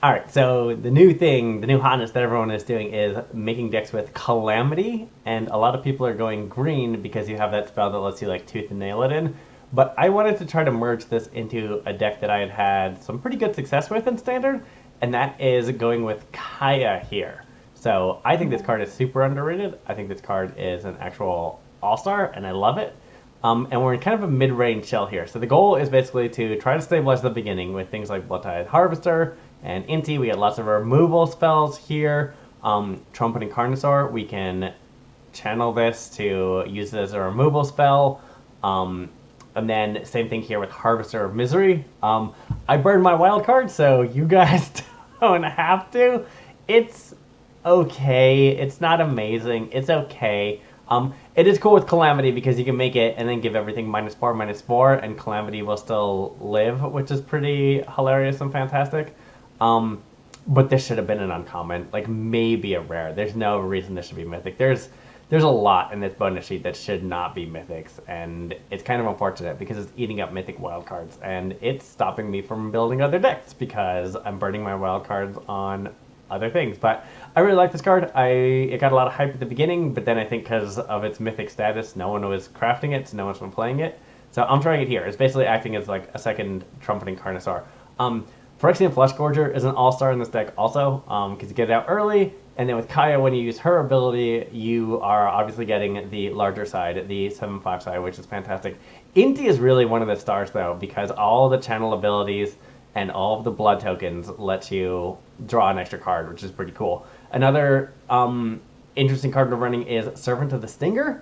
Alright, so the new thing, the new hotness that everyone is doing is making decks with Calamity, and a lot of people are going green because you have that spell that lets you like tooth and nail it in. But I wanted to try to merge this into a deck that I had had some pretty good success with in Standard, and that is going with Kaya here. So I think this card is super underrated. I think this card is an actual all-star, and I love it. And we're in kind of a mid-range shell here. So the goal is basically to try to stabilize the beginning with things like Bloodtithe Harvester and Inti. We get lots of removal spells here. Trumpeting Carnosaur, we can channel this to use it as a removal spell. And then same thing here with Harvester of Misery. I burned my wild card, so you guys don't have to. It's okay. It's not amazing. It's okay. It is cool with Calamity because you can make it and then give everything -4/-4, and Calamity will still live, which is pretty hilarious and fantastic. But this should have been an uncommon, like maybe a rare. There's no reason this should be mythic. There's a lot in this bonus sheet that should not be mythics, and it's kind of unfortunate because it's eating up mythic wildcards, and it's stopping me from building other decks because I'm burning my wildcards on other things. But I really like this card. It got a lot of hype at the beginning, but then I think because of its mythic status, no one was crafting it, so no one's been playing it. So I'm trying it here. It's basically acting as like a second Trumpeting Carnosaur. Phyrexian Fleshgorger is an all-star in this deck also, because you get it out early, and then with Kaya, when you use her ability, you are obviously getting the larger side, the 7/5 side, which is fantastic. Inti is really one of the stars, though, because all the channel abilities and all of the blood tokens let you draw an extra card, which is pretty cool. Another interesting card we're running is Servant of the Stinger.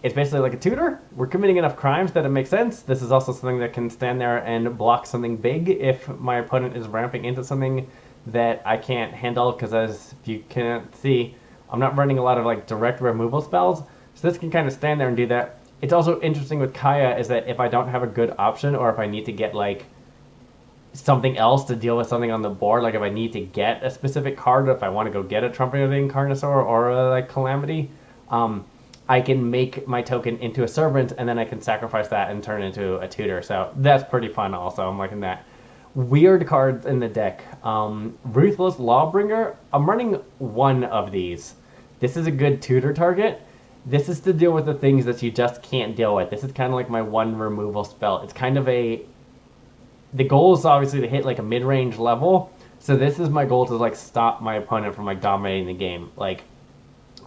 It's basically like a tutor. We're committing enough crimes that it makes sense. This is also something that can stand there and block something big if my opponent is ramping into something that I can't handle, because as you can't see, I'm not running a lot of like direct removal spells, so this can kind of stand there and do that. It's also interesting with Kaya is that if I don't have a good option, or if I need to get like something else to deal with something on the board, like if I need to get a specific card, if I want to go get a Trumpeting Carnosaur or a like Calamity, I can make my token into a servant, and then I can sacrifice that and turn it into a tutor. So that's pretty fun also. I'm liking that. Weird cards in the deck. Ruthless Lawbringer. I'm running one of these. This is a good tutor target. This is to deal with the things that you just can't deal with. This is kind of like my one removal spell. It's kind of the goal is obviously to hit like a mid-range level. So this is my goal to like stop my opponent from like dominating the game. Like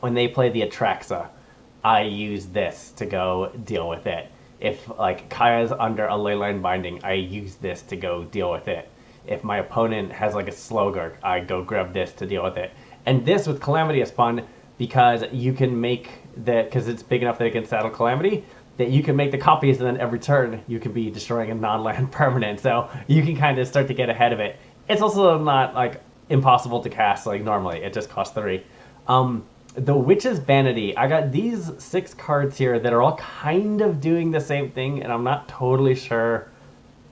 when they play the Atraxa, I use this to go deal with it. If like Kaya's under a Leyline Binding, I use this to go deal with it. If my opponent has like a Slogurk, I go grab this to deal with it. And this with Calamity is fun because you can make that, because it's big enough that it can saddle Calamity, that you can make the copies, and then every turn you can be destroying a non-land permanent. So you can kind of start to get ahead of it. It's also not like impossible to cast like normally. It just costs 3. The Witch's Vanity. I got these 6 cards here that are all kind of doing the same thing, and I'm not totally sure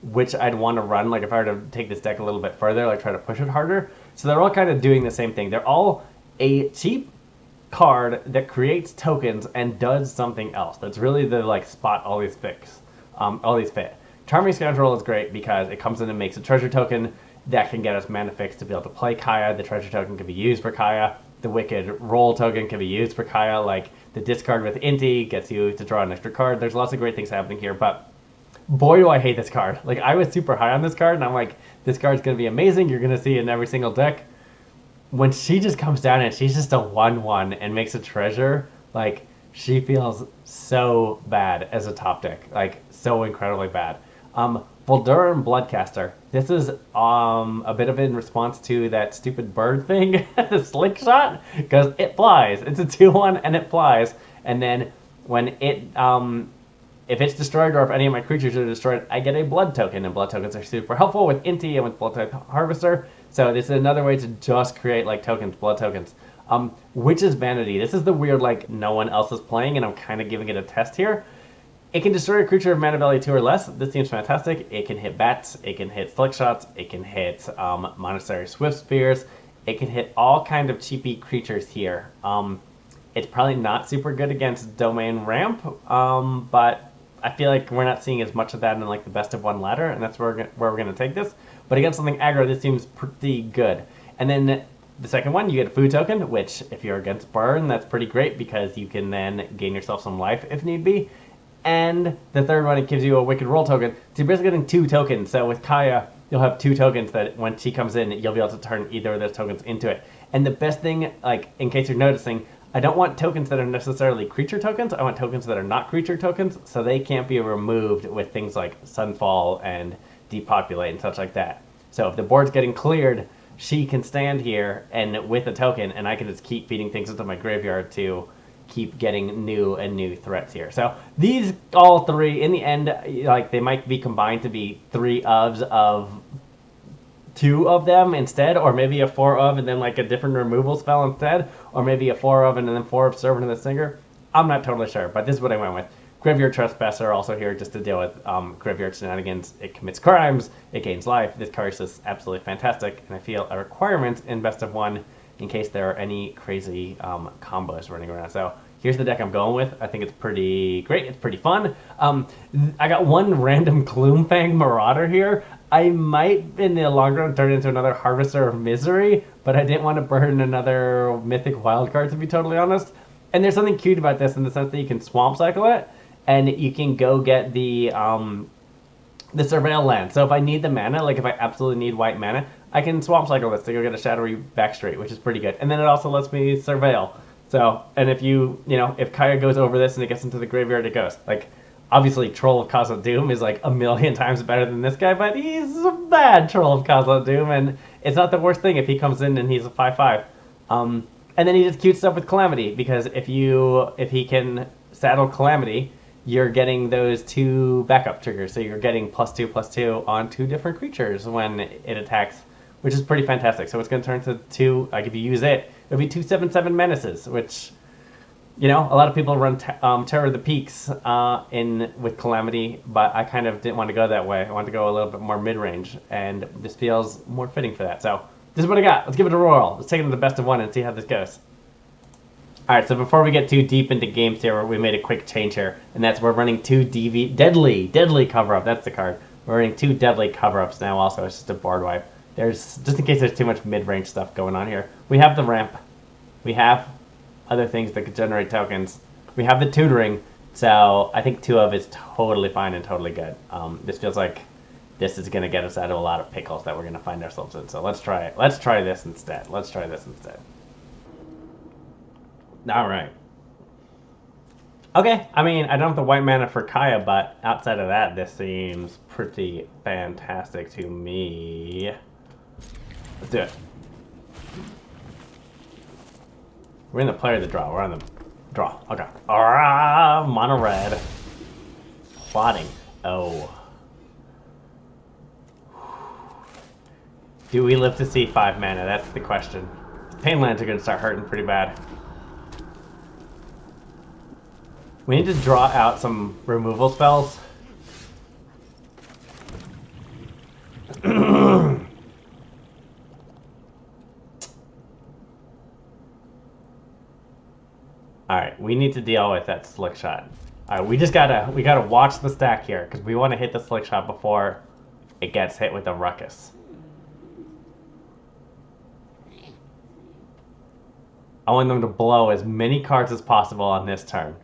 which I'd want to run, like if I were to take this deck a little bit further, like try to push it harder. So they're all kind of doing the same thing. They're all a cheap card that creates tokens and does something else. That's really the like spot all these fit. Charming Scoundrel is great because it comes in and makes a treasure token that can get us mana fix to be able to play Kaya. The treasure token can be used for Kaya. The Wicked Roll token can be used for Kaya, like the discard with Inti gets you to draw an extra card. There's lots of great things happening here, but boy do I hate this card. Like I was super high on this card, and I'm like, this card's going to be amazing. You're going to see it in every single deck. When she just comes down and she's just a 1/1 and makes a treasure, like she feels so bad as a top deck, like so incredibly bad. Volduran Bloodcaster. This is a bit of in response to that stupid bird thing, the slick shot, because it flies. It's a 2/1 and it flies. And then when it, if it's destroyed or if any of my creatures are destroyed, I get a blood token, and blood tokens are super helpful with Inti and with Bloodtithe Harvester. So this is another way to just create like tokens, blood tokens. Witch's Vanity. This is the weird like no one else is playing, and I'm kind of giving it a test here. It can destroy a creature of mana value 2 or less. This seems fantastic. It can hit bats. It can hit slick shots. It can hit Monastery Swift Spears. It can hit all kind of cheapy creatures here. It's probably not super good against Domain Ramp, but I feel like we're not seeing as much of that in like the best of 1 ladder, and that's where we're going to take this. but against something aggro, this seems pretty good. And then the second one, you get a food token, which if you're against burn, that's pretty great because you can then gain yourself some life if need be. And the third one, it gives you a wicked roll token. So you're basically getting 2 tokens. So with Kaya, you'll have 2 tokens that when she comes in, you'll be able to turn either of those tokens into it. And the best thing, like in case you're noticing, I don't want tokens that are necessarily creature tokens. I want tokens that are not creature tokens, so they can't be removed with things like Sunfall and Depopulate and such like that. So if the board's getting cleared, she can stand here and with a token, and I can just keep feeding things into my graveyard to keep getting new and new threats here. So these all 3, in the end, like they might be combined to be 3 ofs of 2 of them instead, or maybe a 4 of and then like a different removal spell instead, or maybe a 4 of and then 4 of Servant of the Singer. I'm not totally sure, but this is what I went with. Graveyard Trespasser also here just to deal with graveyard shenanigans. It commits crimes, it gains life. This card is just absolutely fantastic, and I feel a requirement in best of 1 in case there are any crazy combos running around. So here's the deck I'm going with. I think it's pretty great. It's pretty fun. I got 1 random Gloomfang Marauder here. I might, in the long run, turn into another Harvester of Misery, but I didn't want to burn another Mythic wildcard, to be totally honest. And there's something cute about this in the sense that you can Swamp Cycle it, and you can go get the Surveil land. So if I need the mana, like if I absolutely need white mana, I can Swamp Cycle this to go get a Shadowy Backstreet, which is pretty good. And then it also lets me Surveil. So, and if if Kaya goes over this and it gets into the graveyard, it goes. Like, obviously, Troll of Cosmic Doom is like a million times better than this guy, but he's a bad Troll of Cosmic Doom, and it's not the worst thing if he comes in and he's a 5/5. And then he does cute stuff with Calamity, because if he can saddle Calamity, you're getting those 2 backup triggers. So you're getting +2/+2 on 2 different creatures when it attacks, which is pretty fantastic. So it's going to turn to 2, like if you use it, it'll be 2/7/7 menaces, which, a lot of people run Terror of the Peaks with Calamity, but I kind of didn't want to go that way. I wanted to go a little bit more mid-range, and this feels more fitting for that. So this is what I got. Let's give it a roll. Let's take it to the best of 1 and see how this goes. Alright, so before we get too deep into games here, we made a quick change here, and that's we're running 2 deadly cover-up. That's the card. We're running 2 deadly cover-ups now also. It's just a board wipe. Just in case there's too much mid-range stuff going on here. We have the ramp. We have other things that could generate tokens. We have the tutoring, so I think 2 of is totally fine and totally good. This feels like this is going to get us out of a lot of pickles that we're going to find ourselves in. So let's try it. Let's try this instead. All right. Okay, I mean, I don't have the white mana for Kaya, but outside of that, this seems pretty fantastic to me. Let's do it. We're in the player of the draw. We're on the draw. Okay. Mono red. Plotting. Oh. Do we live to see 5 mana? That's the question. Pain lands are going to start hurting pretty bad. We need to draw out some removal spells. Alright, we need to deal with that slick shot. Alright, we gotta watch the stack here, because we want to hit the slick shot before it gets hit with a ruckus. I want them to blow as many cards as possible on this turn.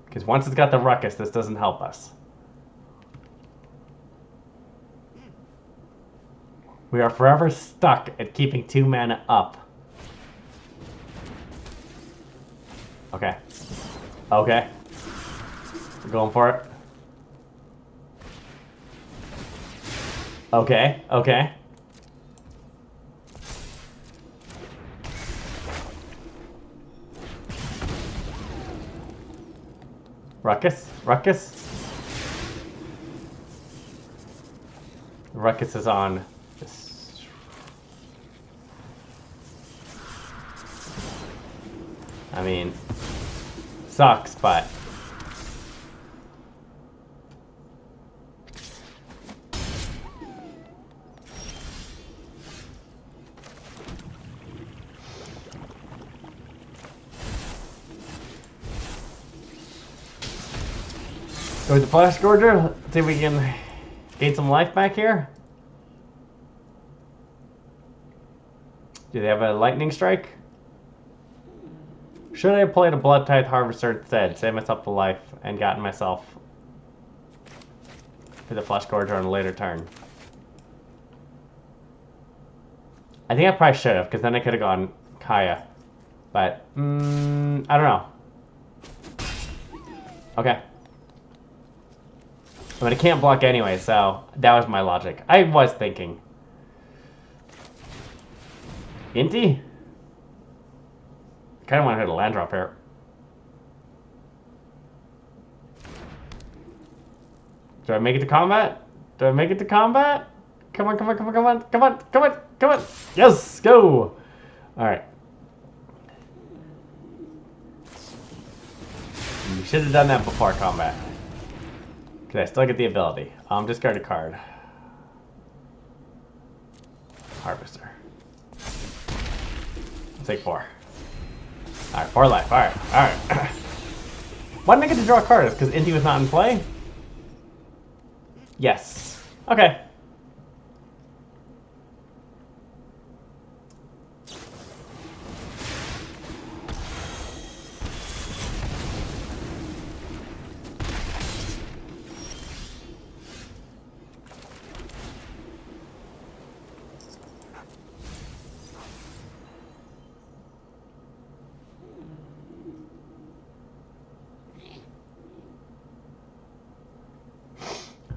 Because once it's got the ruckus, this doesn't help us. We are forever stuck at keeping 2 mana up. Okay. Okay. We're going for it. Okay. Okay. Ruckus? Ruckus? Ruckus is on. I mean, sucks, but... Go with the Fleshgorger. Let's see if we can gain some life back here. Do they have a lightning strike? Should I have played a Bloodtithe Harvester instead? Saved myself the life and gotten myself for the Fleshgorger on a later turn. I think I probably should have, because then I could have gone Kaya. But, I don't know. Okay. I mean, I can't block anyway, so that was my logic. I was thinking. Inti? Kind of want to hit a land drop here. Do I make it to combat? Do I make it to combat? Come on, come on, come on, come on, come on, come on, come on. Yes, go. All right. You should have done that before combat. Because I still get the ability. Discard a card. Harvester. I'll take 4. Alright, 4 life. Alright, alright. Why didn't I get to draw a card? Because Inti was not in play? Yes. Okay.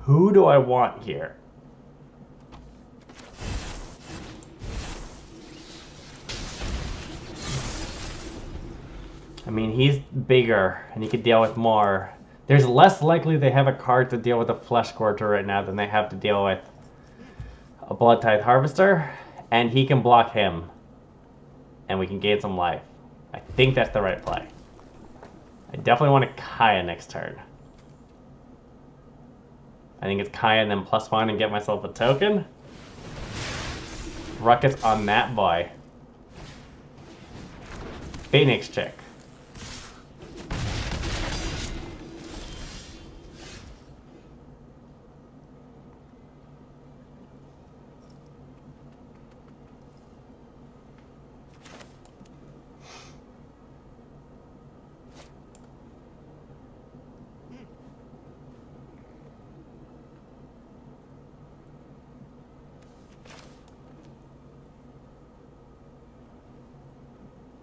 Who do I want here? I mean, he's bigger and he could deal with more. There's less likely they have a card to deal with a Fleshgorger right now than they have to deal with a Bloodtithe Harvester, and he can block him, and we can gain some life. I think that's the right play. I definitely want to Kaya next turn. I think it's Kaya and then +1 and get myself a token. Ruckus on that boy. Phoenix check.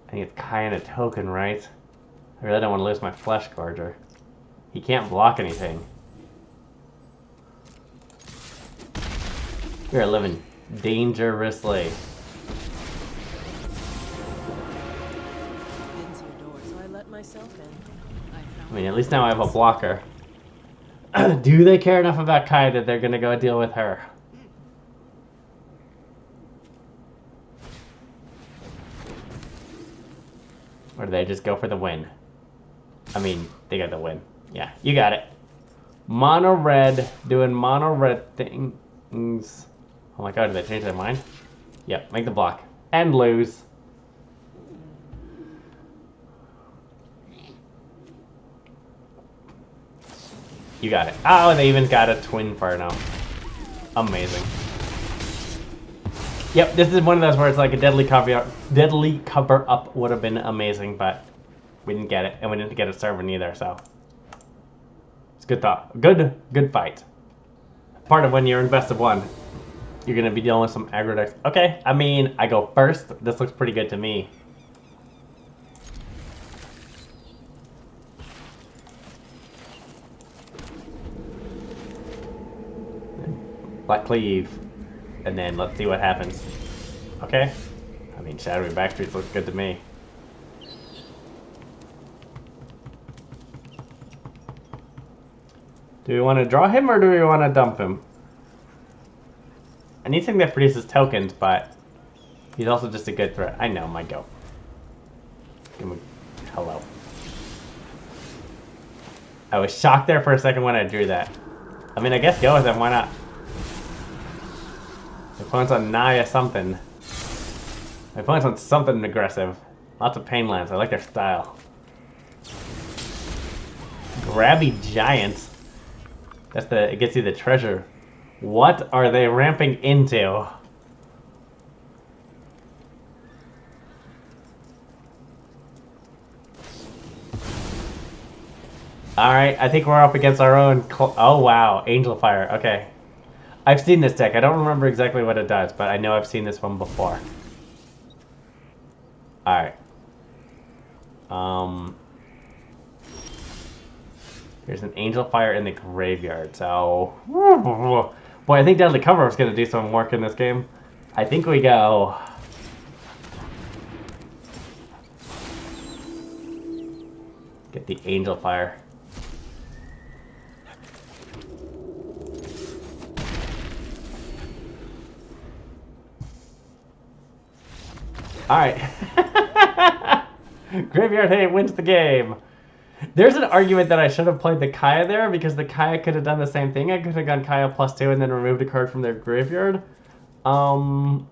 I think it's Kaya and a token, right? I really don't want to lose my Fleshgorger. He can't block anything. We are living dangerously. I mean, at least now I have a blocker. Do they care enough about Kaya that they're gonna go deal with her? Or do they just go for the win? I mean, they got the win. Yeah, you got it. Mono red, doing mono red things. Oh my god, did they change their mind? Yep, make the block. And lose. You got it. Oh, they even got a twin Inferno. Amazing. Yep, this is one of those where it's like a deadly cover up would have been amazing, but we didn't get it, and we didn't get a servant either, so it's good thought. Good fight. Part of when you're in best of 1, you're gonna be dealing with some aggro decks. Okay, I mean, I go first. This looks pretty good to me. Black Cleave. And then let's see what happens. Okay? I mean, Shadowy Backstreets looks good to me. Do we want to draw him or do we want to dump him? I need something that produces tokens, but he's also just a good threat. I know, my go. Hello. I was shocked there for a second when I drew that. I mean, I guess go with him, why not? My opponent's on Naya something. My opponent's on something aggressive. Lots of pain lands. I like their style. Grabby Giant. It gets you the treasure. What are they ramping into? Alright, I think we're up against our own... Oh, wow. Angel Fire. Okay. I've seen this deck. I don't remember exactly what it does, but I know I've seen this one before. Alright. There's an Angel Fire in the graveyard, so... Boy, I think Deadly Cover is going to do some work in this game. I think we go... Get the Angel Fire. Alright. Graveyard Hay wins the game. There's an argument that I should have played the Kaya there because the Kaya could have done the same thing. I could have gone Kaya +2 and then removed a card from their graveyard. But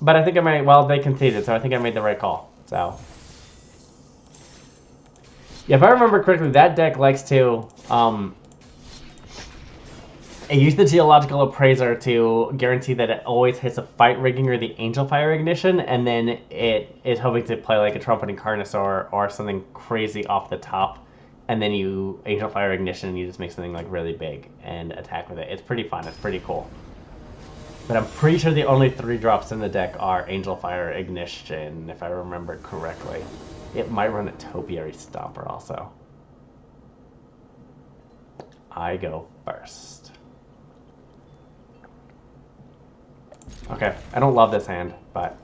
I think I made... Well, they conceded, so I think I made the right call. So... Yeah, if I remember correctly, that deck likes to... It used the Geological Appraiser to guarantee that it always hits a Fight Rigging or the Angel Fire Ignition, and then it is hoping to play like a Trumpeting Carnosaur or something crazy off the top, and then you Angel Fire Ignition and you just make something like really big and attack with it. It's pretty fun. It's pretty cool. But I'm pretty sure the only 3 drops in the deck are Angel Fire Ignition, if I remember correctly. It might run a Topiary Stomper also. I go first. Okay, I don't love this hand, but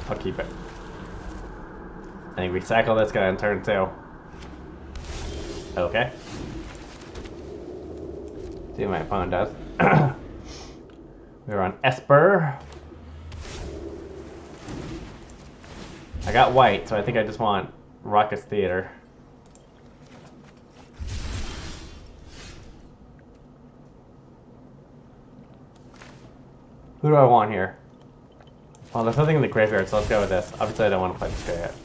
I'll keep it. I think we cycle this guy on turn 2. Okay. See what my opponent does. We run Esper. I got white, so I think I just want Raucous Theater. Who do I want here? Well, there's nothing in the graveyard, so let's go with this. Obviously, I don't want to play this guy yet.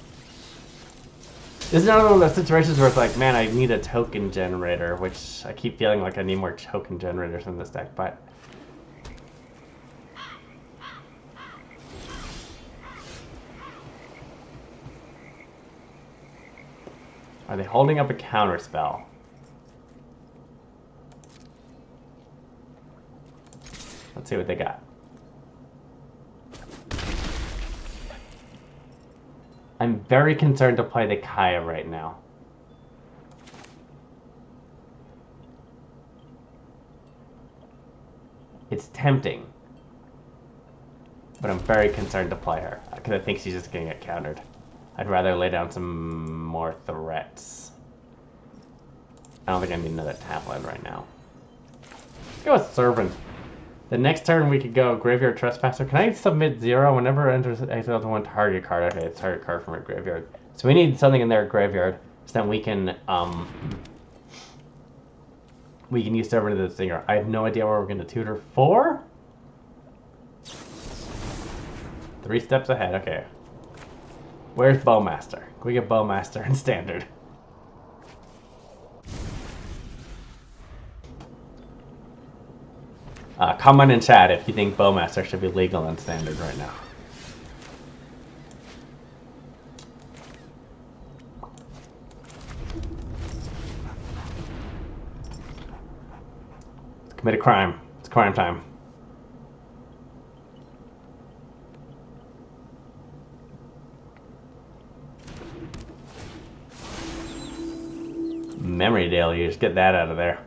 This is another one of those situations where it's like, man, I need a token generator, which I keep feeling like I need more token generators in this deck, but... Are they holding up a counter spell? Let's see what they got. I'm very concerned to play the Kaya right now. It's tempting. But I'm very concerned to play her, because I think she's just going to get countered. I'd rather lay down some more threats. I don't think I need another Tapland right now. Let's go with Servant. The next turn we could go Graveyard Trespasser. Can I submit 0 whenever it enters exile to 1 target card? Okay, it's target card from a graveyard. So we need something in their graveyard so then we can use Servant of the Singer. I have no idea where we're going to tutor for. 3 steps ahead, okay. Where's Bowmaster? Can we get Bowmaster in Standard? Comment in chat if you think Bowmaster should be legal in Standard right now. Let's commit a crime. It's crime time. Memory Deluge, get that out of there.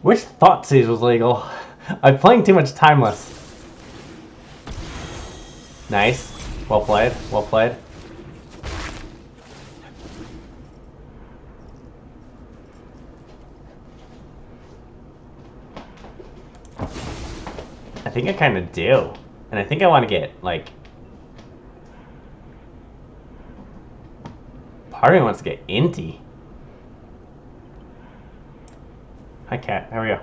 Wish Thoughtseize was legal. I'm playing too much Timeless. Nice. Well played. Well played. I think I kind of do. And I think I want to get, like... Part of me wants to get Inti. Hi, Cat. How are you?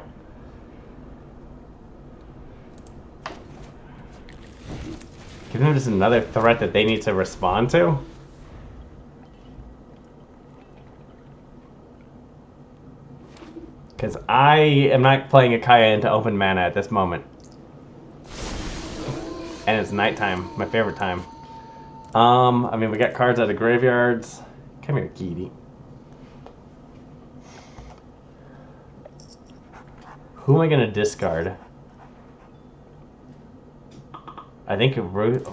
Give them just another threat that they need to respond to? Because I am not playing a Kaya into open mana at this moment. And it's nighttime, my favorite time. I mean, we got cards out of graveyards. Come here, Kitty. Who am I gonna discard? I think Ruth.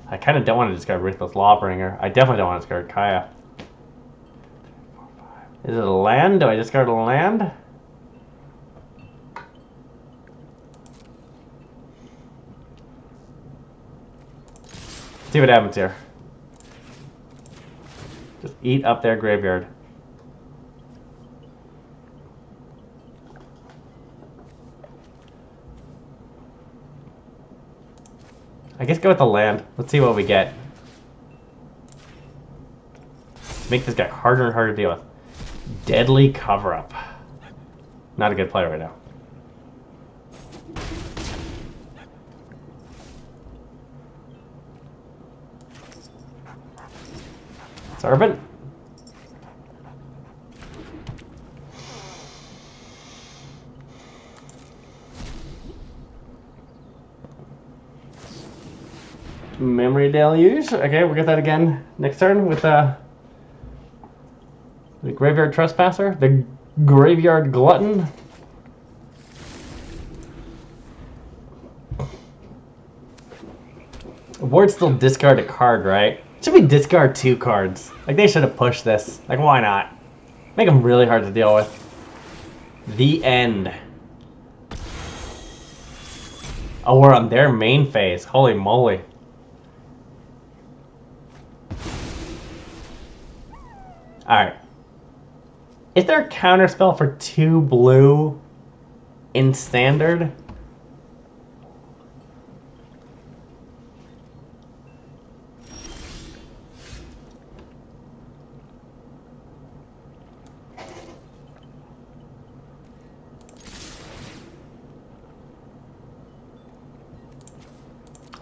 I kind of don't want to discard Ruthless Lawbringer. I definitely don't want to discard Kaya. Is it a land? Do I discard a land? See what happens here. Just eat up their graveyard. I guess go with the land. Let's see what we get. Make this guy harder and harder to deal with. Deadly Cover-Up. Not a good play right now. Servant. Memory Deluge. Okay, we'll get that again next turn with the Graveyard Trespasser, the Graveyard Glutton. Board still discard a card, right? Should we discard 2 cards? Like, they should have pushed this. Like, why not? Make them really hard to deal with. The end. Oh, we're on their main phase. Holy moly. Alright. Is there a counterspell for 2 blue in standard?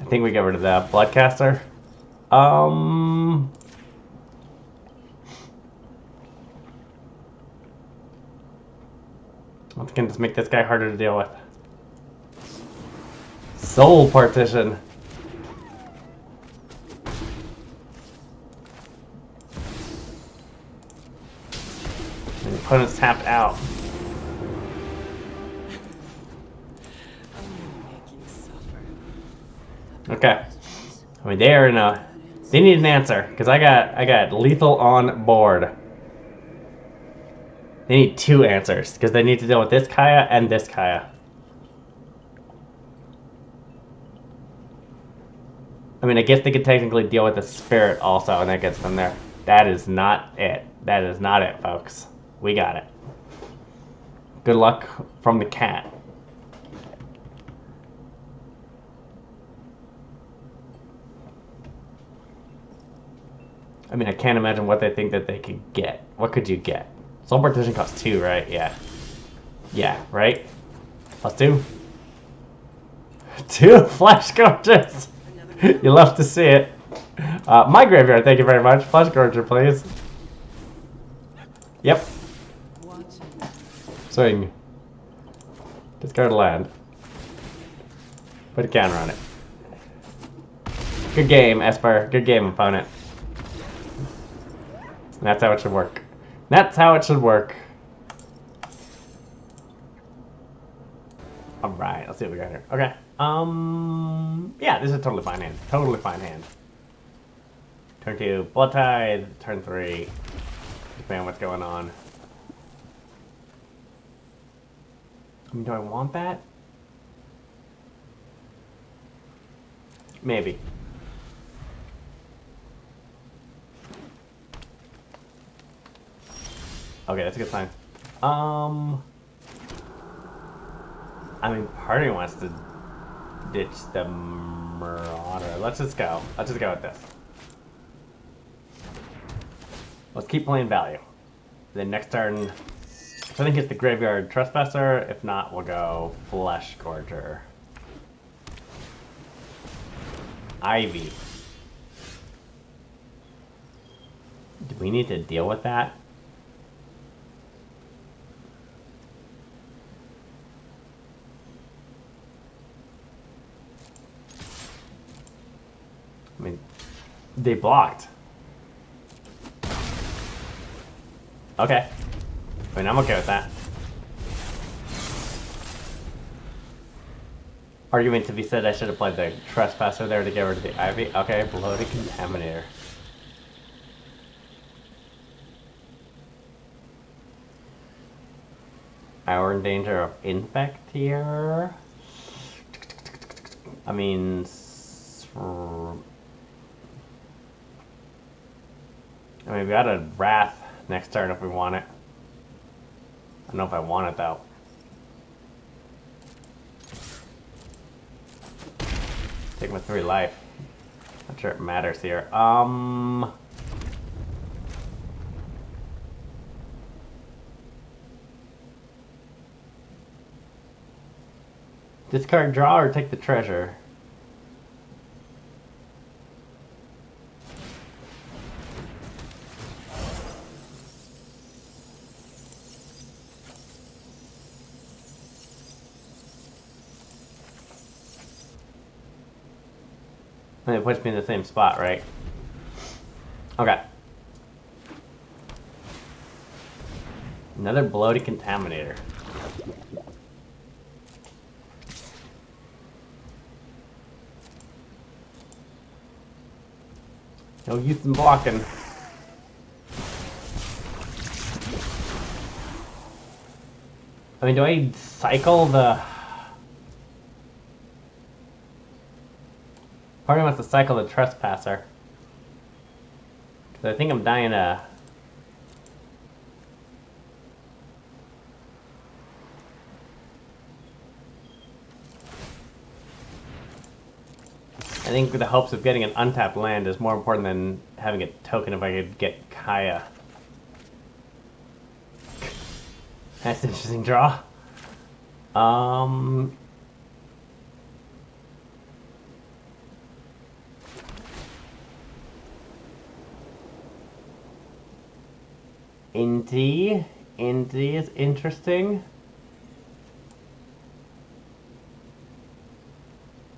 I think we get rid of that Bloodcaster. Once again, just make this guy harder to deal with. Soul Partition. And the opponent's tapped out. Okay. I mean, they are in a... They need an answer, because I got lethal on board. They need 2 answers, because they need to deal with this Kaya and this Kaya. I mean, I guess they could technically deal with the Spirit also, and that gets them there. That is not it. That is not it, folks. We got it. Good luck from the cat. I mean, I can't imagine what they think that they could get. What could you get? Soul Partition costs 2, right? Yeah. Yeah, right? Plus 2? 2 Fleshgorgers! You love to see it. My graveyard, thank you very much. Fleshgorger, please. Yep. Swing. Discard a land. Put a counter on it. Good game, Esper. Good game, opponent. That's how it should work. That's how it should work. Alright, let's see what we got here. Okay. Yeah, this is a totally fine hand. Totally fine hand. Turn 2, Bloodtithe. Turn 3. Man, what's going on? I mean, do I want that? Maybe. Okay, that's a good sign. I mean, part of me wants to ditch the Marauder. Let's just go. Let's just go with this. Let's keep playing value. Then next turn, I think it's the Graveyard Trespasser. If not, we'll go Fleshgorger. Ivy. Do we need to deal with that? I mean, they blocked. Okay. I mean, I'm okay with that. Argument to be said, I should have played the Trespasser there to get rid of the Ivy. Okay, Bloated Contaminator. We're in danger of Infect here. I mean, we got a Wrath next turn if we want it. I don't know if I want it though. Take my 3 life. Not sure it matters here. Discard, draw, or take the treasure? And it puts me in the same spot, right? Okay. Another Bloated Contaminator. No use in blocking. I mean, do I cycle the... Part of me wants to cycle the Trespasser. Because I think I'm dying to... I think the hopes of getting an untapped land is more important than having a token if I could get Kaya. That's an interesting draw. Inti. Inti is interesting.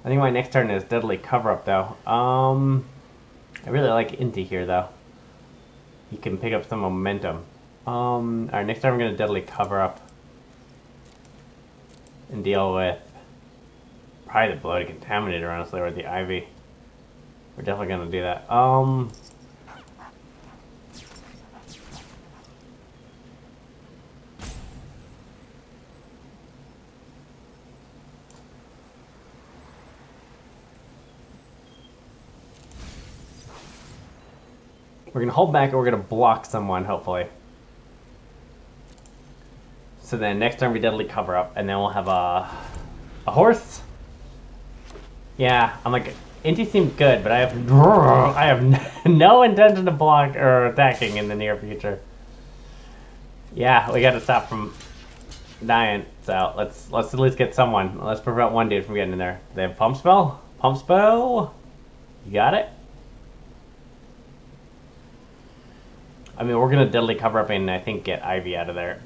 I think my next turn is Deadly Cover-Up, though. I really like Inti here, though. He can pick up some momentum. Alright, next turn I'm going to Deadly Cover-Up. And deal with... probably the Bloated Contaminator, honestly, or the Ivy. We're definitely going to do that. We're going to hold back and we're going to block someone, hopefully. So then next turn we Deadly Cover-Up, and then we'll have a horse? Yeah, I'm like, Inti seems good, but I have no intention of block or attacking in the near future. Yeah, we got to stop from dying, so let's at least get someone. Let's prevent one dude from getting in there. They have Pump Spell? Pump Spell? You got it? I mean, we're going to Deadly Cover-Up and I think get Ivy out of there.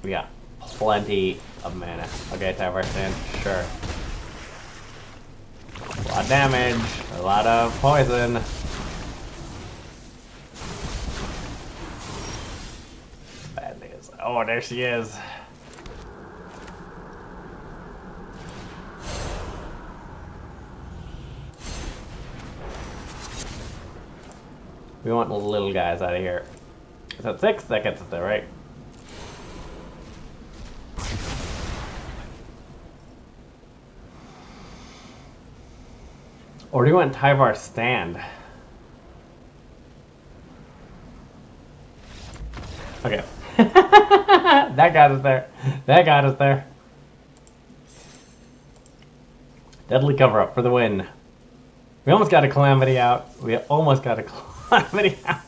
We got plenty of mana. Okay, Phyrexian, sure. A lot of damage, a lot of poison. Bad news. Oh, there she is. We want the little guys out of here. Is that 6? That gets us there, right? Or do you want Tyvar Stand? Okay. That got us there. That got us there. Deadly Cover-Up for the win. We almost got a Calamity out. We almost got a Calamity out.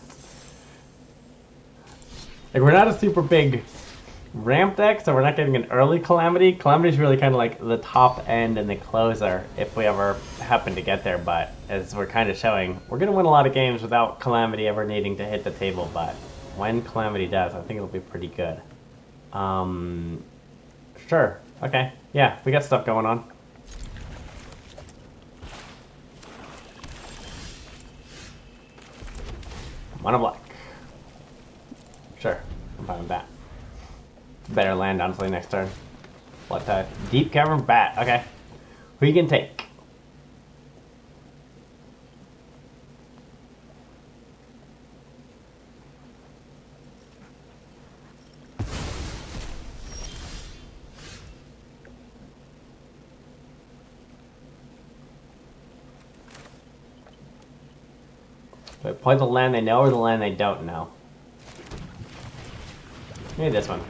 Like, we're not a super big ramp deck, so we're not getting an early Calamity. Calamity's really kind of like the top end and the closer if we ever happen to get there, but as we're kind of showing, we're going to win a lot of games without Calamity ever needing to hit the table, but when Calamity does, I think it'll be pretty good. Sure. Okay. Yeah, we got stuff going on. One of black. Sure. I'm fine with that. Better land, honestly, next turn. Bloodtithe. Deep Cavern Bat. Okay. Who you can take? Do I play the land they know or the land they don't know? Maybe this one.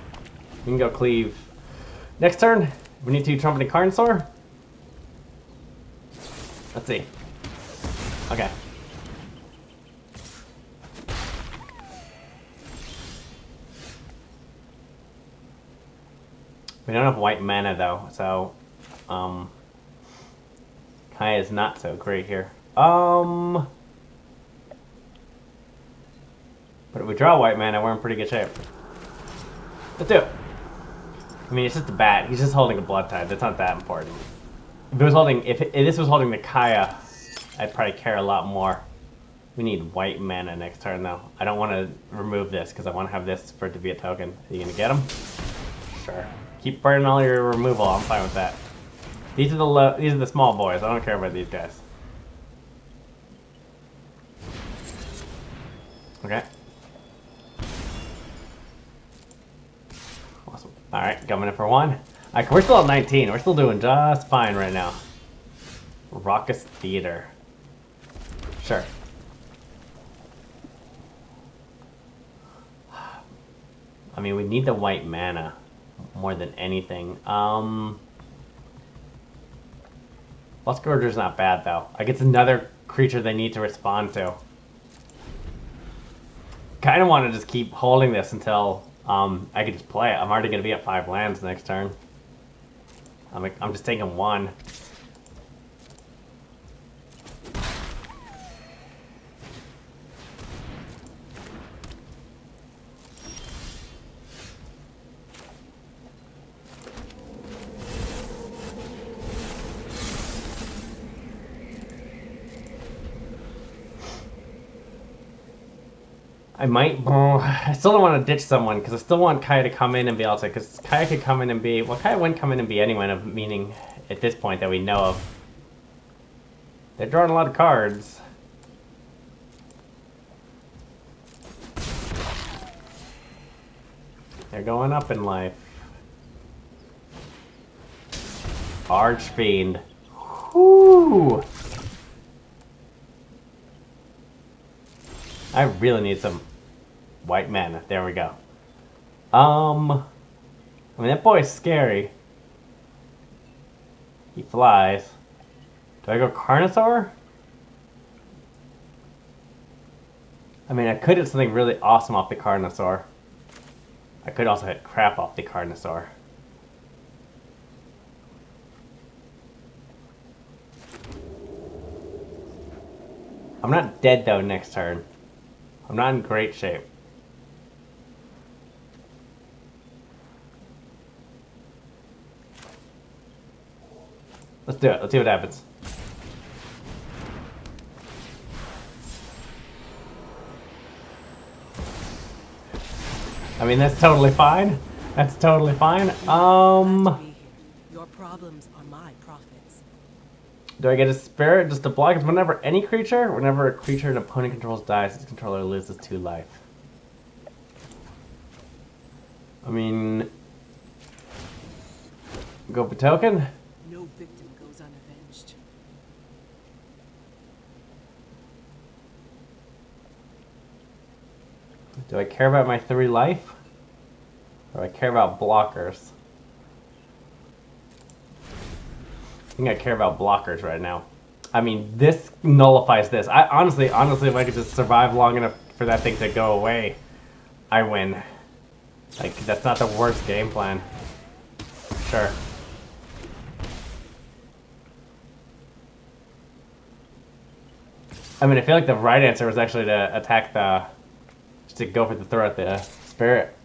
We can go cleave. Next turn, we need to Trumpeting Carnosaur. Let's see. Okay. We don't have white mana though, so Kaya is not so great here. But if we draw white mana, we're in pretty good shape. Let's do it. I mean, it's just a bat. He's just holding a Bloodtithe. That's not that important. If it was holding, if this was holding the Kaya, I'd probably care a lot more. We need white mana next turn, though. I don't want to remove this because I want to have this for it to be a token. Are you gonna get him? Sure. Keep burning all your removal. I'm fine with that. These are the small boys. I don't care about these guys. Okay. Awesome. Alright, coming in for one. Alright, we're still at 19. We're still doing just fine right now. Raucous Theater. Sure. I mean, we need the white mana more than anything. Fleshgorger's not bad, though. Like, it's another creature they need to respond to. Kind of want to just keep holding this until I can just play it. I'm already going to be at 5 lands next turn. I'm just taking one. I might. I still don't want to ditch someone because I still want Kaya to come in and be able to. Because Kaya could come in and be. Well, Kaya wouldn't come in and be anyone of meaning at this point that we know of. They're drawing a lot of cards. They're going up in life. Archfiend. Whoo! I really need some white mana. There we go. I mean, that boy's scary. He flies. Do I go Carnosaur? I mean, I could hit something really awesome off the Carnosaur. I could also hit crap off the Carnosaur. I'm not dead, though, next turn. I'm not in great shape. Let's do it. Let's see what happens. I mean, that's totally fine. That's totally fine. Your problems are my profits. Do I get a spirit just to block? It's whenever a creature an opponent controls dies, its controller loses 2 life. I mean, go for token? No victim goes unavenged. Do I care about my 3 life? Or do I care about blockers? I think I care about blockers right now. I mean, this nullifies this. I honestly, if I could just survive long enough for that thing to go away, I win. Like, that's not the worst game plan. Sure. I mean, I feel like the right answer was actually to attack the... just to go for the throw at the spirit.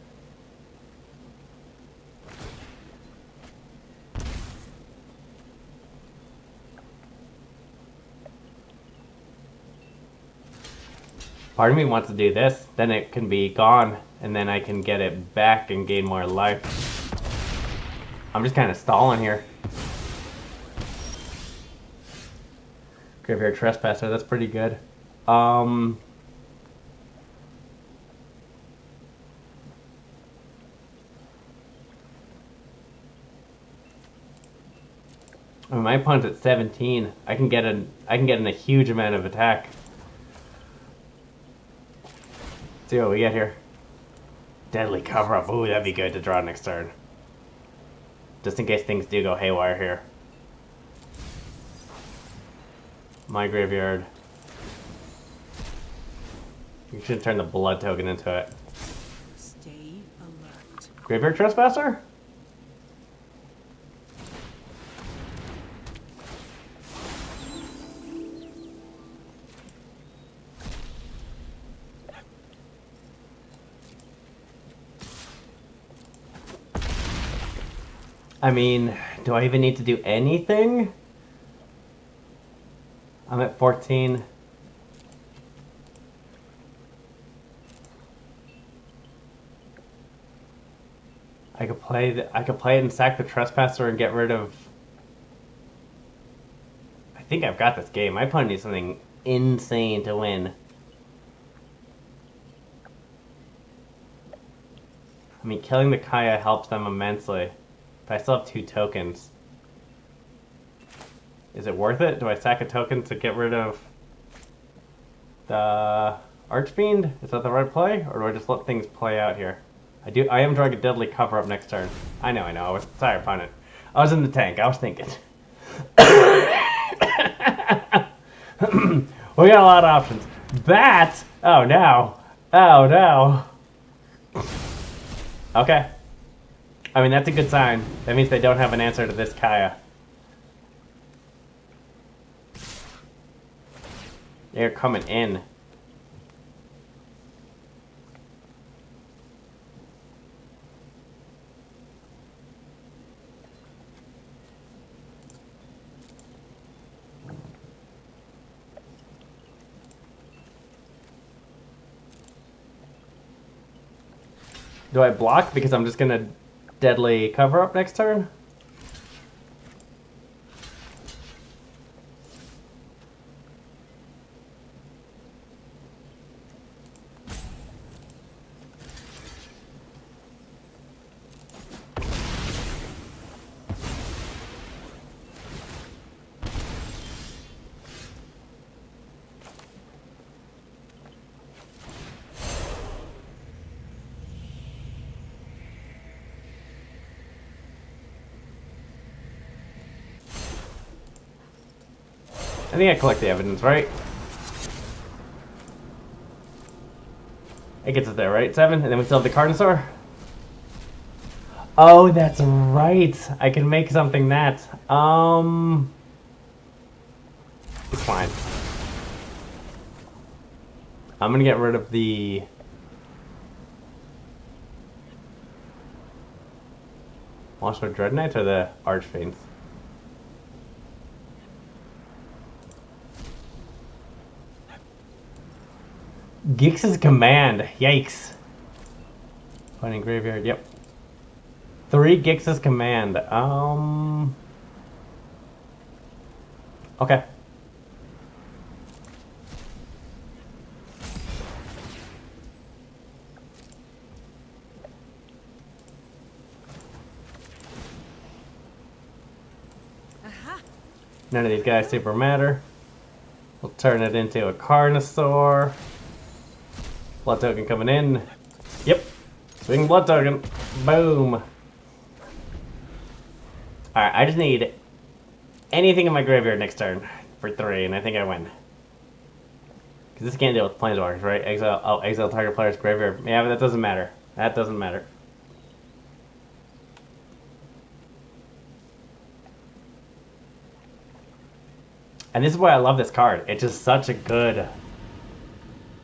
Part of me wants to do this, then it can be gone, and then I can get it back and gain more life. I'm just kind of stalling here. Graveyard Trespasser, that's pretty good. I mean, my opponent's at 17. I can get in a huge amount of attack. Let's see what we get here. Deadly cover up. Ooh, that'd be good to draw next turn. Just in case things do go haywire here. My graveyard. You should turn the blood token into it. Stay alert. Graveyard Trespasser? I mean, do I even need to do anything? I'm at 14. I could play it and sack the Trespasser and get rid of... I think I've got this game. My opponent needs something insane to win. I mean, killing the Kaya helps them immensely. But I still have 2 tokens. Is it worth it? Do I sack a token to get rid of the Archfiend? Is that the right play? Or do I just let things play out here? I am drawing a deadly cover up next turn. I know. Sorry, opponent. I was in the tank. I was thinking. We got a lot of options. Bat! Oh, no. Oh, no. Okay. I mean, that's a good sign. That means they don't have an answer to this Kaya. They're coming in. Do I block because I'm just gonna deadly cover up next turn? I think I collect the evidence, right? It gets us there, right? 7, and then we still have the Carnosaur. Oh, that's right. I can make something that. Decline. I'm gonna get rid of the... Monster Dread Knights or the Archfiends? Gix's Command. Yikes. Finding Graveyard, yep. 3 Gix's Command. Okay. Aha! None of these guys super matter. We'll turn it into a Carnosaur. Blood token coming in. Yep. Swing blood token. Boom. Alright, I just need anything in my graveyard next turn for 3, and I think I win. Because this can't deal with Planeswalkers, right? Exile target player's graveyard. Yeah, but that doesn't matter. That doesn't matter. And this is why I love this card. It's just such a good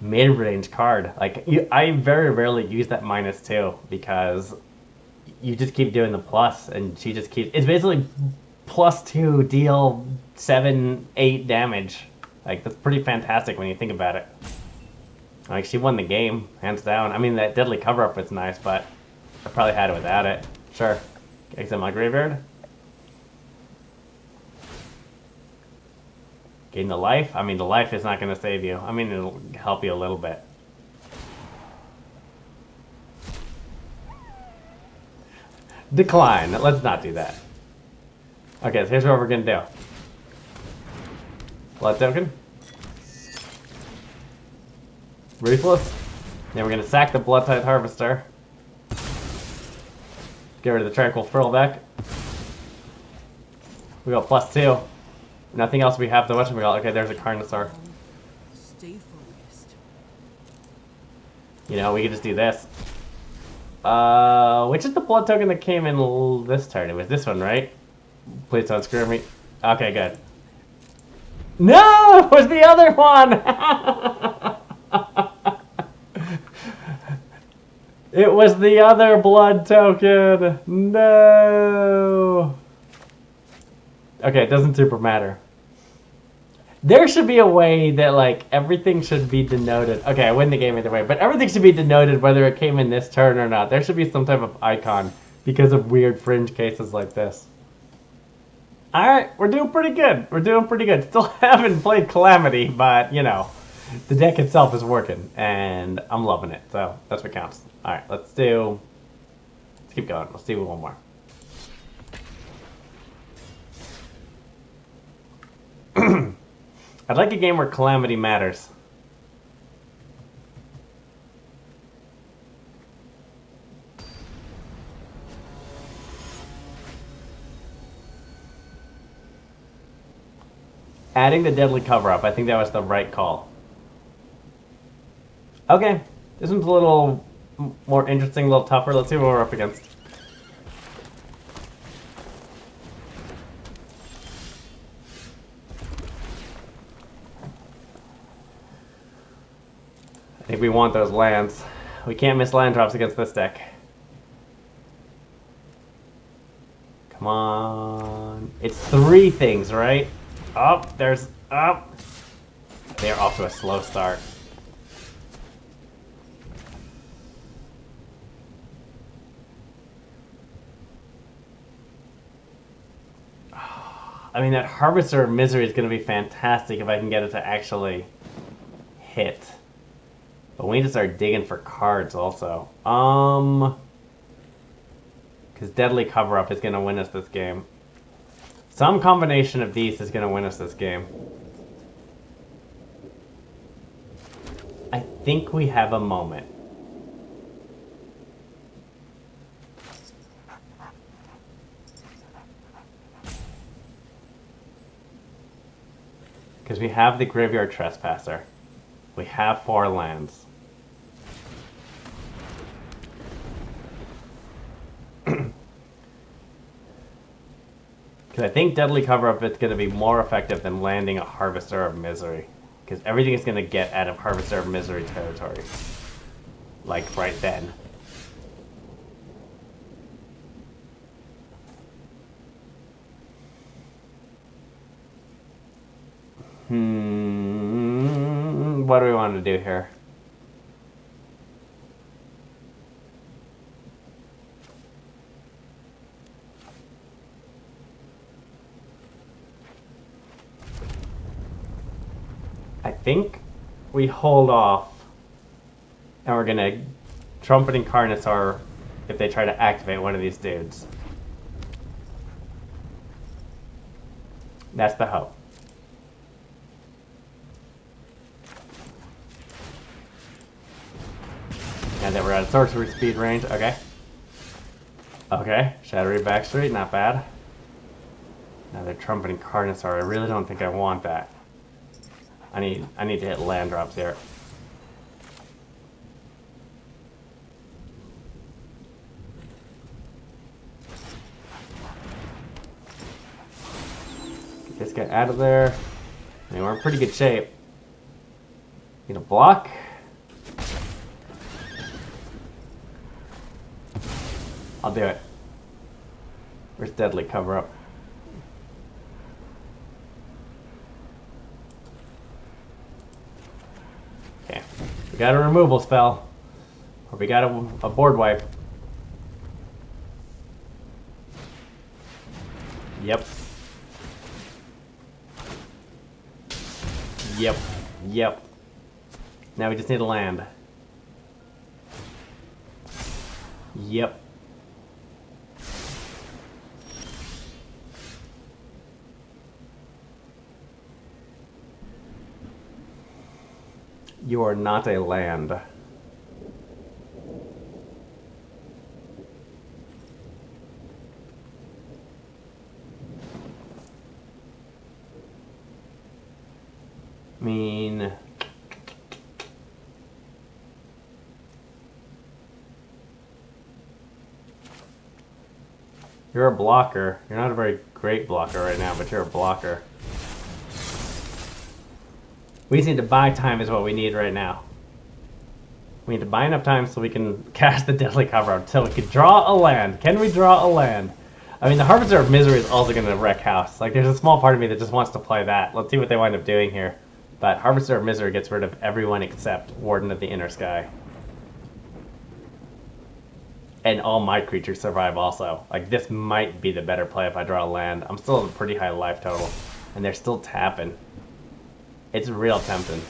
mid-range card. Like, I very rarely use that -2 because you just keep doing the plus, and she just keeps... It's basically +2, deal 7, 8 damage. Like, that's pretty fantastic when you think about it. Like, she won the game, hands down. I mean, that deadly cover-up was nice, but I probably had it without it. Sure. Exit my graveyard. Gain the life. I mean, the life is not going to save you. I mean, it'll help you a little bit. Decline. Let's not do that. Okay, so here's what we're going to do. Blood token. Ruthless. Then we're going to sack the Bloodtithe Harvester. Get rid of the Tranquil Frillback. We got +2. Nothing else we have to watch. We got, okay, there's a Carnosaur. Stay focused. You know, we could just do this. Which is the blood token that came in this turn? It was this one, right? Please don't screw me. Okay, good. No! It was the other one! It was the other blood token! No! Okay, it doesn't super matter. There should be a way that, like, everything should be denoted. Okay, I win the game either way, but everything should be denoted whether it came in this turn or not. There should be some type of icon because of weird fringe cases like this. Alright, we're doing pretty good. We're doing pretty good. Still haven't played Calamity, but, you know, the deck itself is working, and I'm loving it, so that's what counts. Alright, let's keep going. Let's do one more. I'd like a game where Calamity matters. Adding the deadly cover-up, I think that was the right call. Okay, this one's a little more interesting, a little tougher. Let's see what we're up against. I think we want those lands. We can't miss land drops against this deck. Come on. It's 3 things, right? Up, there's up. They're off to a slow start. I mean, that Harvester of Misery is going to be fantastic if I can get it to actually hit. But we need to start digging for cards also. Because Deadly Cover-Up is going to win us this game. Some combination of these is going to win us this game. I think we have a moment. Because we have the Graveyard Trespasser. We have 4 lands. Because I think Deadly Cover-Up is going to be more effective than landing a Harvester of Misery. Because everything is going to get out of Harvester of Misery territory. Like, right then. What do we want to do here? I think we hold off and we're gonna Trumpeting Carnosaur if they try to activate one of these dudes. That's the hope. And then we're at sorcery speed range. Okay. Okay. Shadowy Backstreet, not bad. Now they're Trumpeting Carnosaur. I really don't think I want that. I need to hit land drops here. Get this guy out of there. mean, we're in pretty good shape. Need a block. I'll do it. Where's Deadly Cover Up? Okay. We got a removal spell. Or we got a board wipe. Yep. Yep. Yep. Now we just need to land. Yep. You are not a land. I mean... You're a blocker. You're not a very great blocker right now, but you're a blocker. We just need to buy time is what we need right now. We need to buy enough time so we can cast the Deadly Cover Up until we can draw a land. Can we draw a land? I mean, the Harvester of Misery is also going to wreck house. Like, there's a small part of me that just wants to play that. Let's see what they wind up doing here. But Harvester of Misery gets rid of everyone except Warden of the Inner Sky. And all my creatures survive also. Like, this might be the better play if I draw a land. I'm still at a pretty high life total. And they're still tapping. It's real tempting.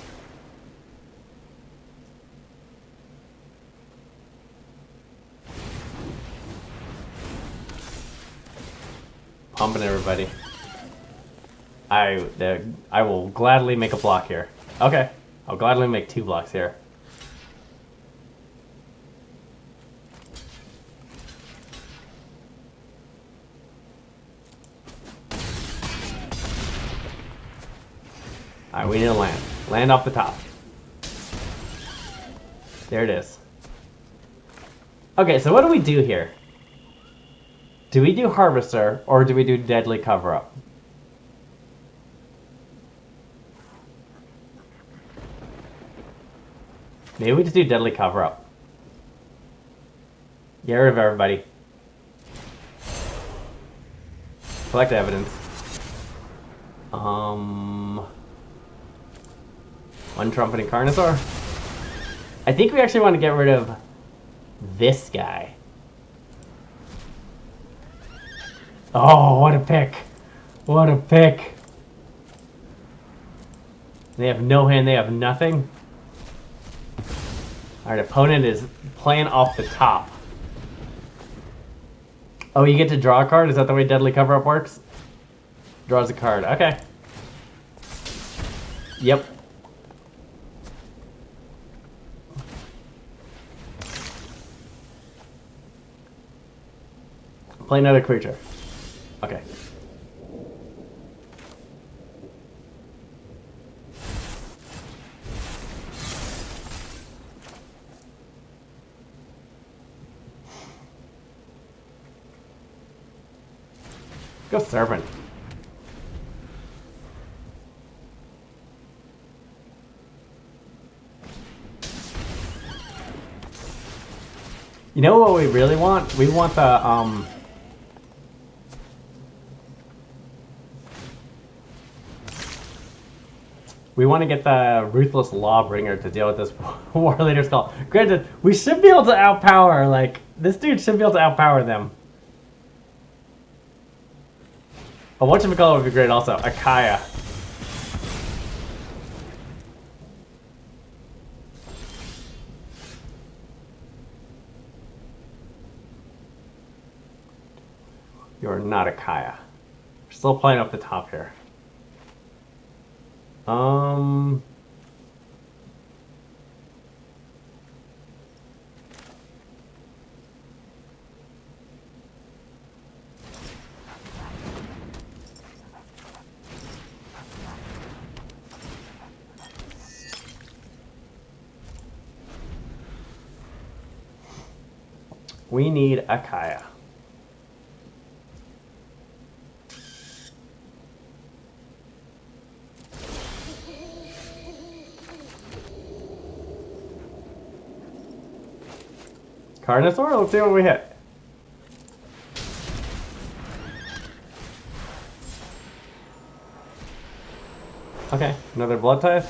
Pumping everybody. I will gladly make a block here. Okay. I'll gladly make 2 blocks here. Alright, we need to land. Land off the top. There it is. Okay, so what do we do here? Do we do Harvester, or do we do Deadly Cover Up? Maybe we just do Deadly Cover Up. Get rid of everybody. Collect evidence. One Trumpeting Carnosaur. I think we actually want to get rid of this guy. Oh, what a pick. What a pick. They have no hand, they have nothing. Alright, opponent is playing off the top. Oh, you get to draw a card? Is that the way Deadly Cover Up works? Draws a card. Okay. Yep. Play another creature. Okay. Go Servant. You know what we really want? We want the, we want to get the Ruthless Lawbringer to deal with this War Leader's Call. Granted, we should be able to outpower, like, this dude should be able to outpower them. A whatchamacallit would be great also. A Kaya. You're not a Kaya. We're still playing up the top here. We need a Kaya. Carnosaur? Let's see what we hit. Okay, another Bloodtithe.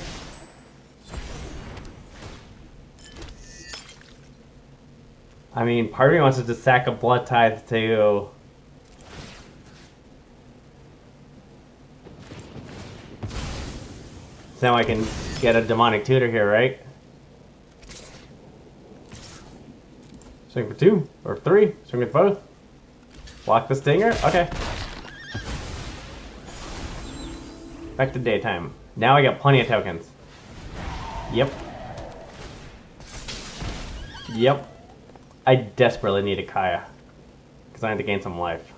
I mean, part of me wants to just sack a Bloodtithe to... So now I can get a demonic tutor here, right? Swing for 2 or 3. Swing with both. Block the stinger. Okay. Back to daytime. Now I got plenty of tokens. Yep. Yep. I desperately need a Kaya. Because I need to gain some life.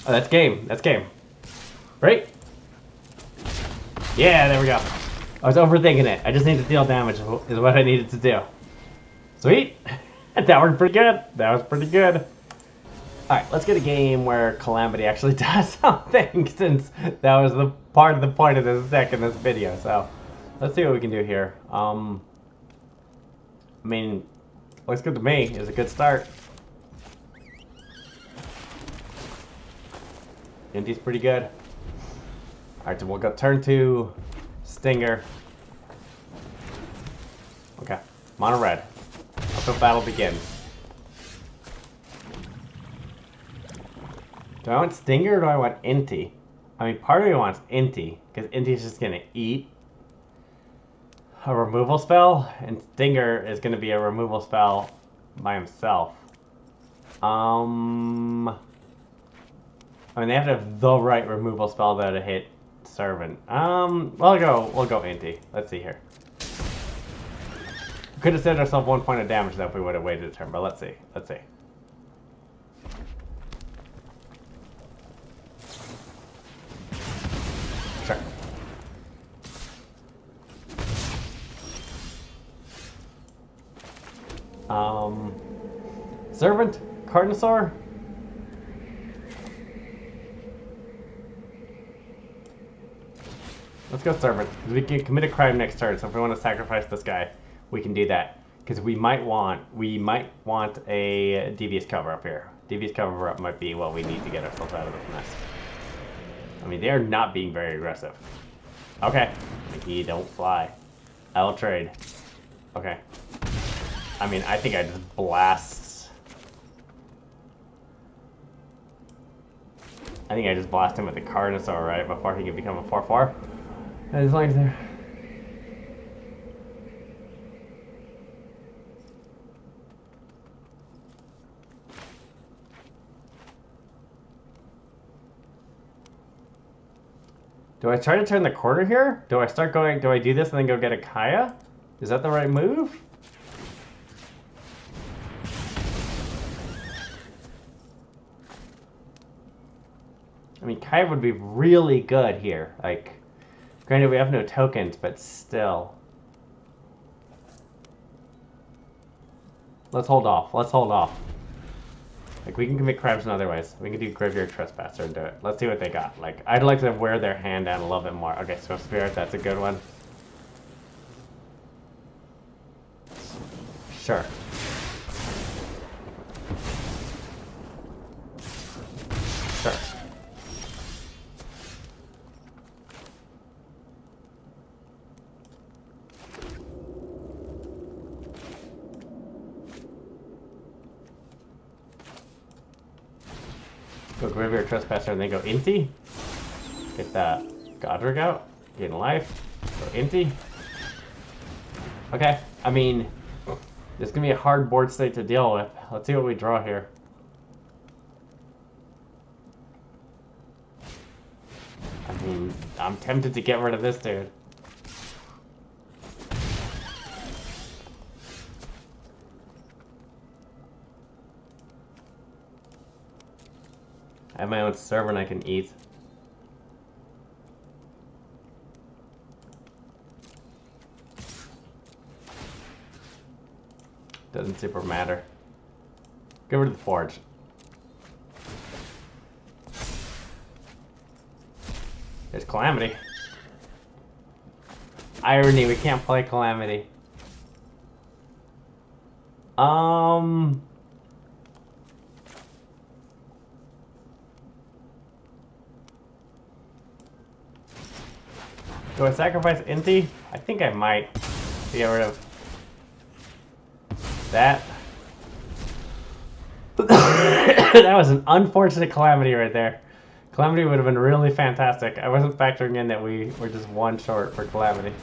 Oh, that's game. That's game. Right? Yeah, there we go. I was overthinking it. I just need to deal damage is what I needed to do. Sweet. That worked pretty good. That was pretty good. Alright, let's get a game where Calamity actually does something, since that was the part of the point of this deck in this video. So, let's see what we can do here. I mean, looks good to me. It's a good start. Inti's pretty good. Alright, so we'll go turn 2, Stinger. Okay, mono red. Uphill battle begins. Do I want Stinger or do I want Inti? I mean, part of me wants Inti, because Inti's just gonna eat a removal spell, and Stinger is gonna be a removal spell by himself. I mean, they have to have the right removal spell though to hit Servant. We'll go Inti. Let's see here. We could have saved ourselves 1 point of damage though if we would have waited a turn, but let's see. Let's see. Sure. Servant? Carnosaur? Let's go Servant. We can commit a crime next turn, so if we want to sacrifice this guy, we can do that. Because we might want a Devious Cover up here. Devious Cover up might be what we need to get ourselves out of this mess. I mean, they are not being very aggressive. Okay. He don't fly. I'll trade. Okay. I mean, I think I just blast. I think I just blast him with the Carnosaur, right? Before he can become a 4/4. As long as they're... Do I try to turn the corner here? Do I start going, do I do this and then go get a Kaya? Is that the right move? I mean, Kaya would be really good here. Like, granted we have no tokens, but still. Let's hold off. Let's hold off. Like, we can commit crimes in other ways. We can do Graveyard Trespasser and do it. Let's see what they got. Like, I'd like to wear their hand down a little bit more. Okay, so Spirit, that's a good one. Sure. Sure. Go Graveyard Trespasser and then go Inti. Get that Godric out. Gain life. Go Inti. Okay, I mean, this is gonna be a hard board state to deal with. Let's see what we draw here. I mean, I'm tempted to get rid of this dude. have my own servant I can eat. Doesn't super matter. Get rid of the forge. There's Calamity. Irony, we can't play Calamity. Do I sacrifice Inti? I think I might. To get rid of that. That was an unfortunate Calamity right there. Calamity would have been really fantastic. I wasn't factoring in that we were just one short for Calamity.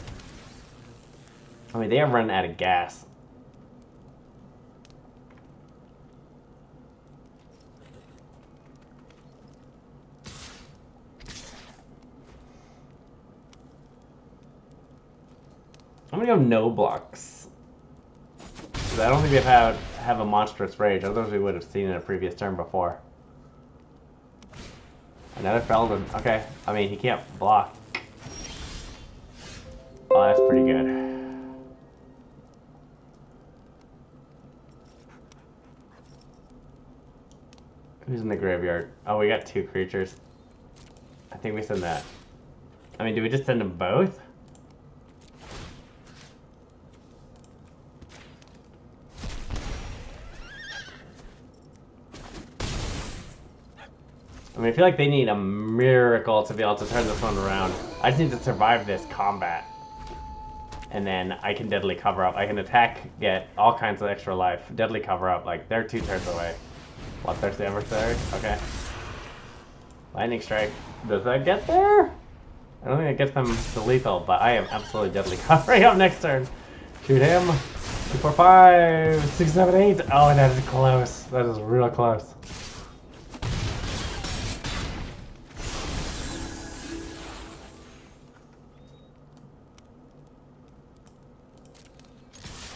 I mean, they have run out of gas. I'm gonna go no blocks. Because I don't think they've have a monstrous rage, otherwise we would have seen it in a previous turn before. Another Feldon. Okay. I mean, he can't block. Oh, that's pretty good. Who's in the graveyard? Oh, we got 2 creatures. I think we send that. I mean, do we just send them both? I mean, I feel like they need a miracle to be able to turn this one around. I just need to survive this combat. And then I can deadly cover up. I can attack, get all kinds of extra life. Deadly cover up, like, they're 2 turns away. Bloodthirsty Adversary? Okay. Lightning Strike. Does that get there? I don't think it gets them to lethal, but I am absolutely deadly covering up next turn. Shoot him. 2, 4, 5, 6, 7, 8. Oh, that is close. That is real close.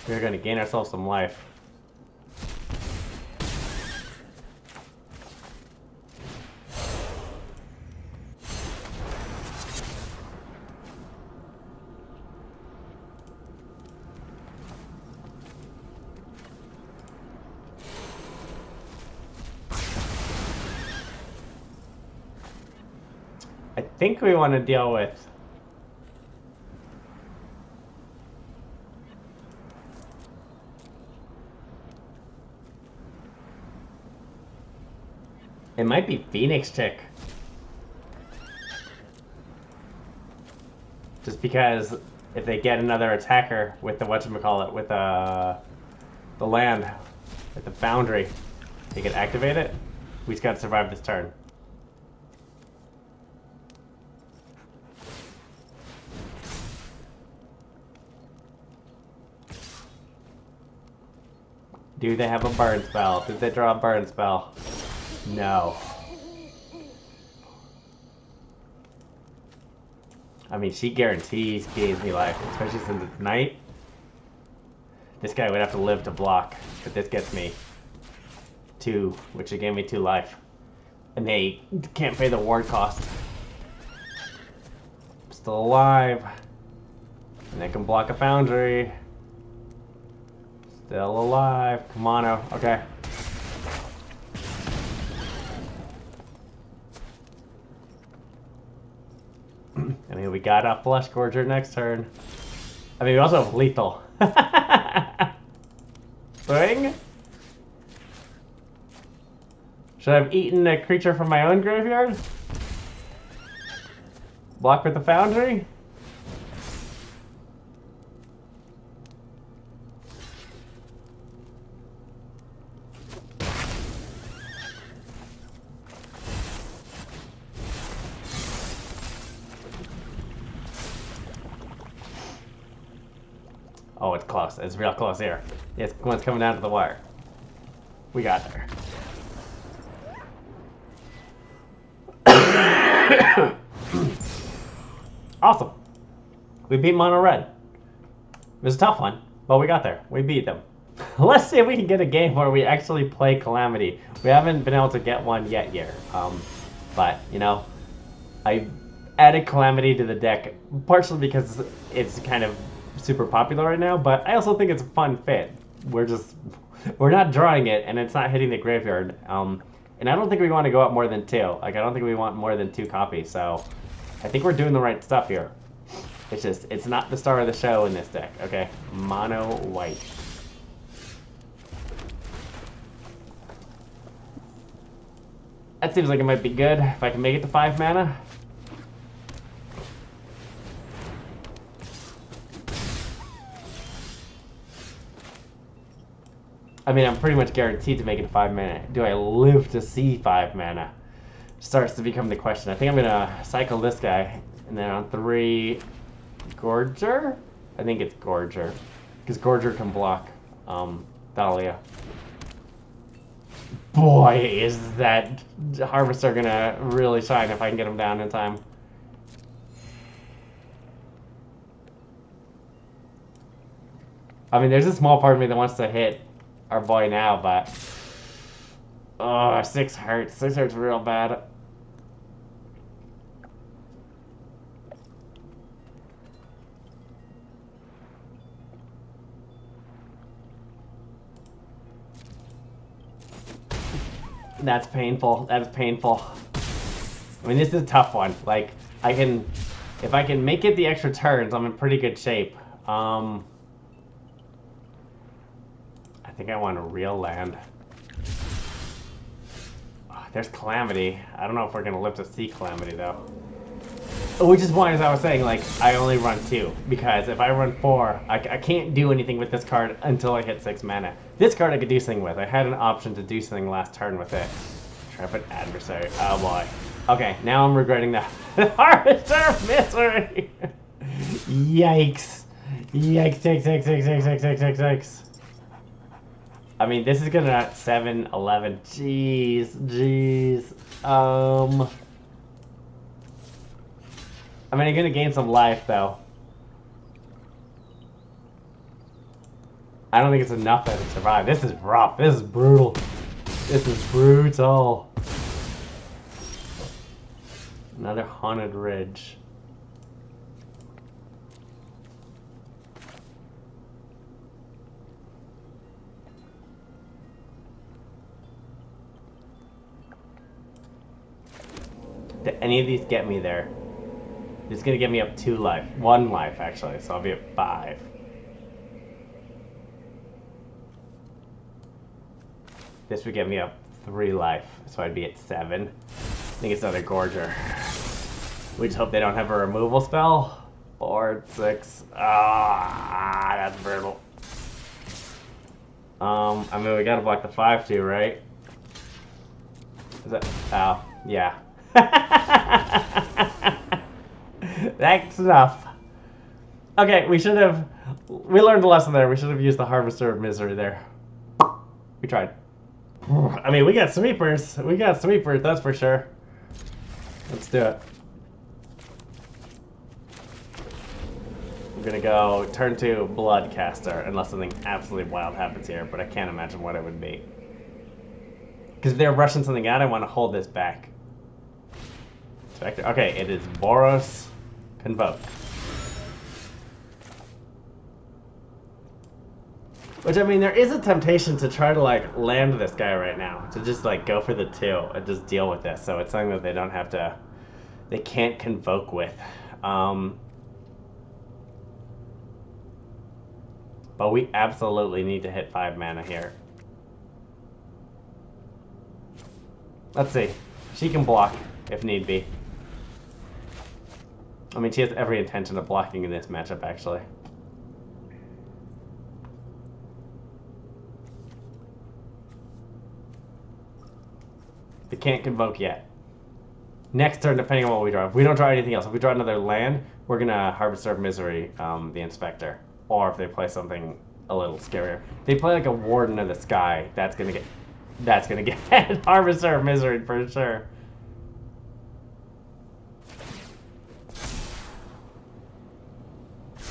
We're going to gain ourselves some life. I think we want to deal with it might be Phoenix Chick. Just because if they get another attacker with the whatchamacallit, with the land, with the foundry, they can activate it. We just gotta survive this turn. Do they have a burn spell? Did they draw a burn spell? No. I mean, she guarantees gains me life, especially since it's night. This guy would have to live to block, but this gets me 2, which would give me 2 life. And they can't pay the ward cost. I'm still alive. And they can block a foundry. Still alive. Come on, oh, okay. I mean, we got a Fleshgorger next turn. I mean, we also have lethal. Swing? Should I have eaten a creature from my own graveyard? Block with the foundry? Oh, it's close. It's real close here. Yes, one's coming down to the wire. We got there. Awesome. We beat Mono Red. It was a tough one, but we got there. We beat them. Let's see if we can get a game where we actually play Calamity. We haven't been able to get one yet here. But, you know, I added Calamity to the deck partially because it's kind of super popular right now, but I also think it's a fun fit. We're not drawing it, and it's not hitting the graveyard. And I don't think we want to go up more than 2. Like, I don't think we want more than 2 copies, so I think we're doing the right stuff here. It's just, it's not the star of the show in this deck, okay? Mono white. That seems like it might be good if I can make it to 5 mana. I mean, I'm pretty much guaranteed to make it to 5 mana. Do I live to see 5 mana? Starts to become the question. I think I'm gonna cycle this guy, and then on 3, Gorger? I think it's Gorger, because Gorger can block Dahlia. Boy, is that Harvester gonna really shine if I can get him down in time. I mean, there's a small part of me that wants to hit our boy now, but... Oh, 6 hurts. 6 hurts real bad. That's painful. That's painful. I mean, this is a tough one. Like, if I can make it the extra turns, I'm in pretty good shape. I think I want a real land. Oh, there's Calamity. I don't know if we're gonna live to see Calamity though. Which is why, as I was saying, like, I only run 2. Because if I run 4, I can't do anything with this card until I hit 6 mana. This card I could do something with. I had an option to do something last turn with it. Trumpeting Adversary. Oh boy. Okay, now I'm regretting that. Harvester of Misery! Yikes. Yikes, yikes, yikes, yikes, yikes, yikes, yikes, yikes. I mean, this is gonna 7, 11. Jeez, jeez. I mean, I'm gonna gain some life, though. I don't think it's enough that to survive. This is rough. This is brutal. This is brutal. Another Haunted Ridge. Did any of these get me there? It's gonna get me up 2 life. 1 life, actually, so I'll be at 5. This would get me up 3 life, so I'd be at 7. I think it's another Gorger. We just hope they don't have a removal spell. 4, 6. Ah, that's brutal. I mean, we gotta block the 5 too, right? Is that? Oh, yeah. That's enough. Okay, we learned a lesson there. We should have used the Harvester of Misery there. We tried. I mean, we got sweepers. We got sweepers, that's for sure. Let's do it. I'm gonna go turn 2 Bloodcaster, unless something absolutely wild happens here, but I can't imagine what it would be. Because if they're rushing something out, I want to hold this back. Okay, it is Boros Convoke. Which, I mean, there is a temptation to try to, like, land this guy right now. To just, like, go for the 2 and just deal with this. So it's something that they don't have to... They can't convoke with. But we absolutely need to hit 5 mana here. Let's see. She can block, if need be. I mean, she has every intention of blocking in this matchup, actually. They can't convoke yet. Next turn, depending on what we draw. If we don't draw anything else, if we draw another land, we're gonna Harvester of Misery, the Inspector. Or if they play something a little scarier. If they play like a Warden of the Sky, that's gonna get Harvester of Misery for sure.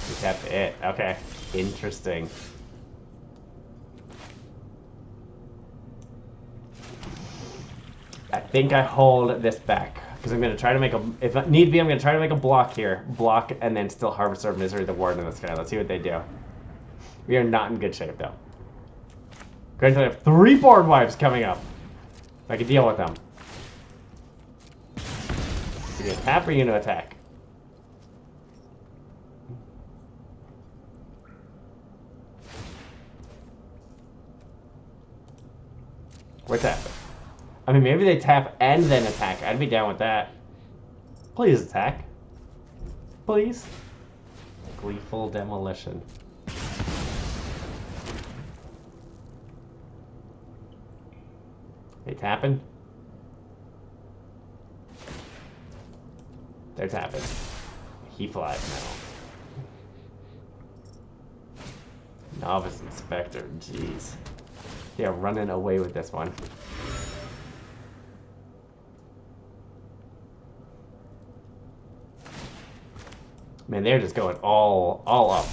We kept it. Okay. Interesting. I think I hold this back. Because I'm going to try to make a... If need be, I'm going to try to make a block here. Block, and then still Harvester of Misery the Warden in this guy. Let's see what they do. We are not in good shape, though. Granted, I have 3 board wipes coming up. I can deal with them. Are you going to tap or are you going to attack? We're tapping. I mean, maybe they tap and then attack. I'd be down with that. Please attack. Please. Gleeful Demolition. They tapping? They're tapping. He flies now. Novice Inspector, jeez. Yeah, running away with this one. Man, they're just going all up.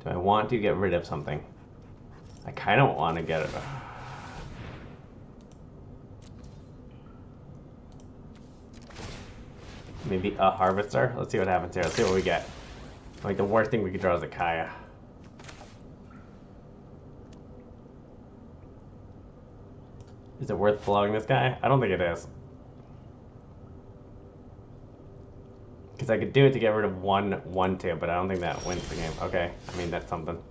Do I want to get rid of something? I kind of want to get it. Maybe a Harvester? Let's see what happens here. Let's see what we get. Like, the worst thing we could draw is a Kaya. Is it worth blowing this guy? I don't think it is. Because I could do it to get rid of 1/1/2, but I don't think that wins the game. Okay, I mean, that's something.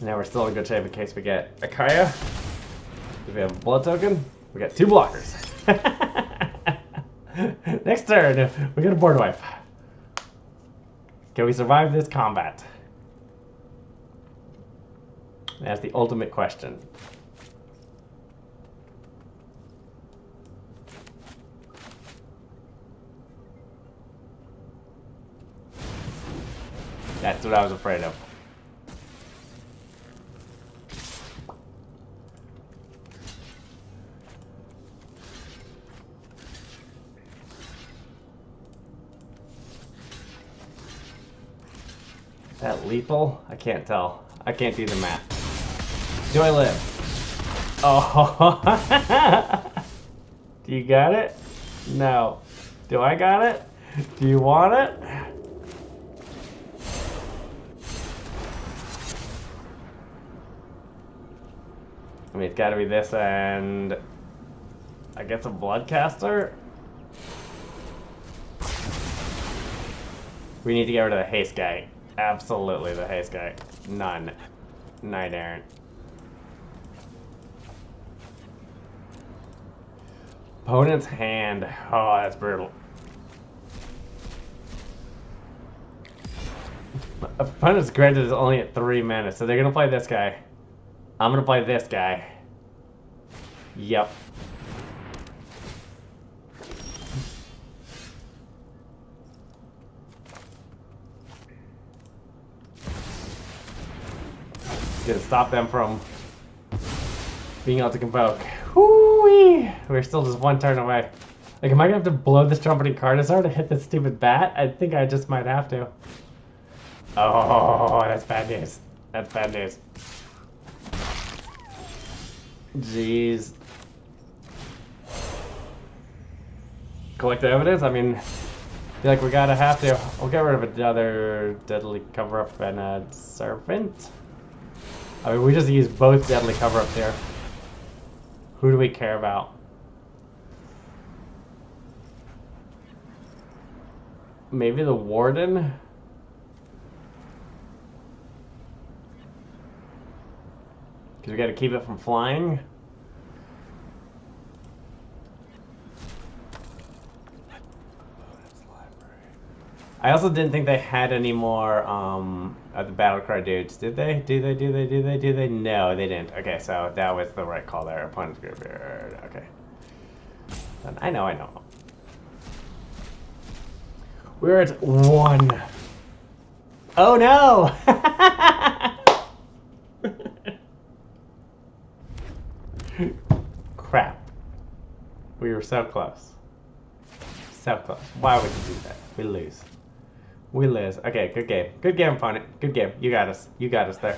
Now we're still in good shape in case we get a Kaya. If we have a blood token, we got 2 blockers. Next turn, we get a board wipe. Can we survive this combat? That's the ultimate question. That's what I was afraid of. Is that lethal? I can't tell. I can't do the math. Do I live? Oh. Do you got it? No. Do I got it? Do you want it? I mean, it's gotta be this and I guess a Bloodcaster? We need to get rid of the haste guy. Absolutely the haste guy. None. Knight errant. Opponent's hand. Oh, that's brutal. Opponent's granted is only at 3 mana, so they're gonna play this guy. I'm gonna play this guy. Yep. Gonna stop them from being able to convoke. Whoo-wee! We're still just 1 turn away. Like, am I gonna have to blow this Trumpeting Carnosaur to hit this stupid bat? I think I just might have to. Oh, that's bad news. That's bad news. Jeez. Collect the evidence? I mean, I feel like we gotta have to. We'll get rid of another deadly cover-up and a servant. I mean, we just use both deadly cover-ups here. Who do we care about? Maybe the Warden? Because we gotta keep it from flying. I also didn't think they had any more of the battlecry dudes. Did they? Do they? No, they didn't. Okay, so that was the right call there. Opponent's graveyard. Okay. I know. We're at 1. Oh no! Crap. We were so close. So close. Why would you do that? We lose. We lose. Okay, good game. Good game, opponent. Good game. You got us. You got us there.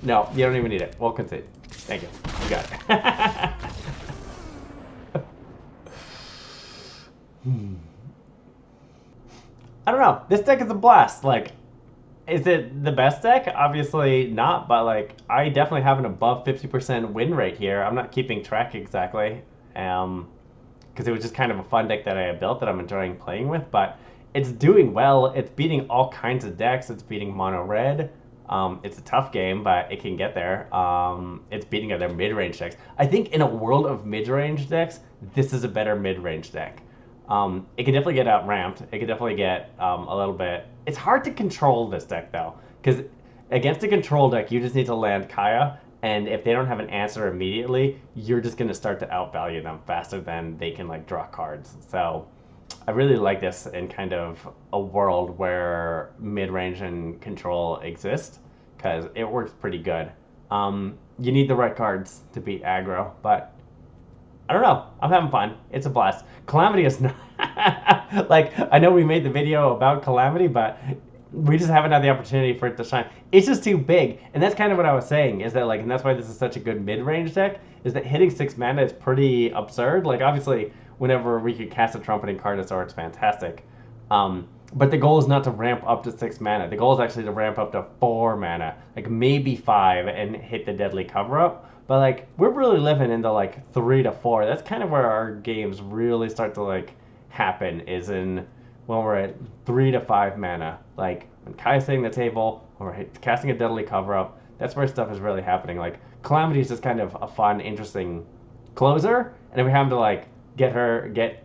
No, you don't even need it. We'll concede. Thank you. You got it. I don't know. This deck is a blast. Like, is it the best deck? Obviously not, but like, I definitely have an above 50% win rate here. I'm not keeping track exactly. Because it was just kind of a fun deck that I built that I'm enjoying playing with, but it's doing well. It's beating all kinds of decks. It's beating mono red. It's a tough game, but it can get there. It's beating other mid-range decks. I think in a world of mid-range decks, this is a better mid-range deck. It can definitely get out-ramped. It can definitely get a little bit... It's hard to control this deck, though, because against a control deck, you just need to land Kaya, and if they don't have an answer immediately, you're just going to start to outvalue them faster than they can like draw cards. So I really like this in kind of a world where mid-range and control exist, because it works pretty good. You need the right cards to beat aggro, but I don't know. I'm having fun. It's a blast. Calamity is not... like, I know we made the video about Calamity, but we just haven't had the opportunity for it to shine. It's just too big. And that's kind of what I was saying, is that, like, and that's why this is such a good mid-range deck, is that hitting 6 mana is pretty absurd. Like, obviously, whenever we could cast a Trumpeting Carnosaur, it's fantastic. But the goal is not to ramp up to 6 mana. The goal is actually to ramp up to 4 mana, like maybe 5, and hit the deadly cover-up. But, like, we're really living into, like, 3 to 4. That's kind of where our games really start to, like, happen, is in when we're at 3 to 5 mana. Like, when Kaya's hitting the table, when we're casting a deadly cover-up, that's where stuff is really happening. Like, Calamity is just kind of a fun, interesting closer, and if we have to, like, get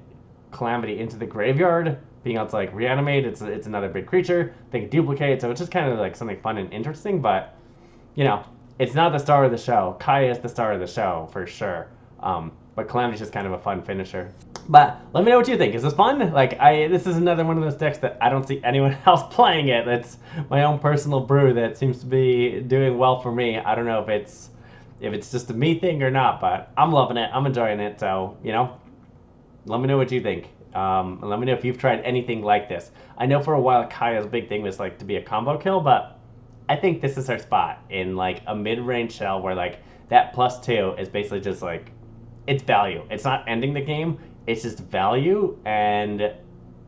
Calamity into the graveyard, being able to, like, reanimate, it's another big creature, they can duplicate, so it's just kind of, like, something fun and interesting, but, you know, it's not the star of the show. Kaya is the star of the show, for sure. But Calamity's just kind of a fun finisher. But let me know what you think. Is this fun? Like, this is another one of those decks that I don't see anyone else playing it. That's my own personal brew that seems to be doing well for me. I don't know if it's just a me thing or not, but I'm loving it. I'm enjoying it. So, you know, let me know what you think. Let me know if you've tried anything like this. I know for a while Kaya's big thing was like to be a combo kill, but I think this is her spot in like a mid-range shell where like that +2 is basically just like, it's value. It's not ending the game. It's just value, and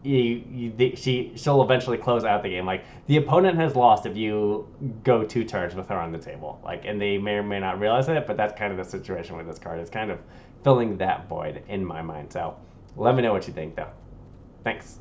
she'll eventually close out the game. Like, the opponent has lost if you go 2 turns with her on the table. Like, and they may or may not realize it, but that's kind of the situation with this card. It's kind of filling that void in my mind. So let me know what you think, though. Thanks.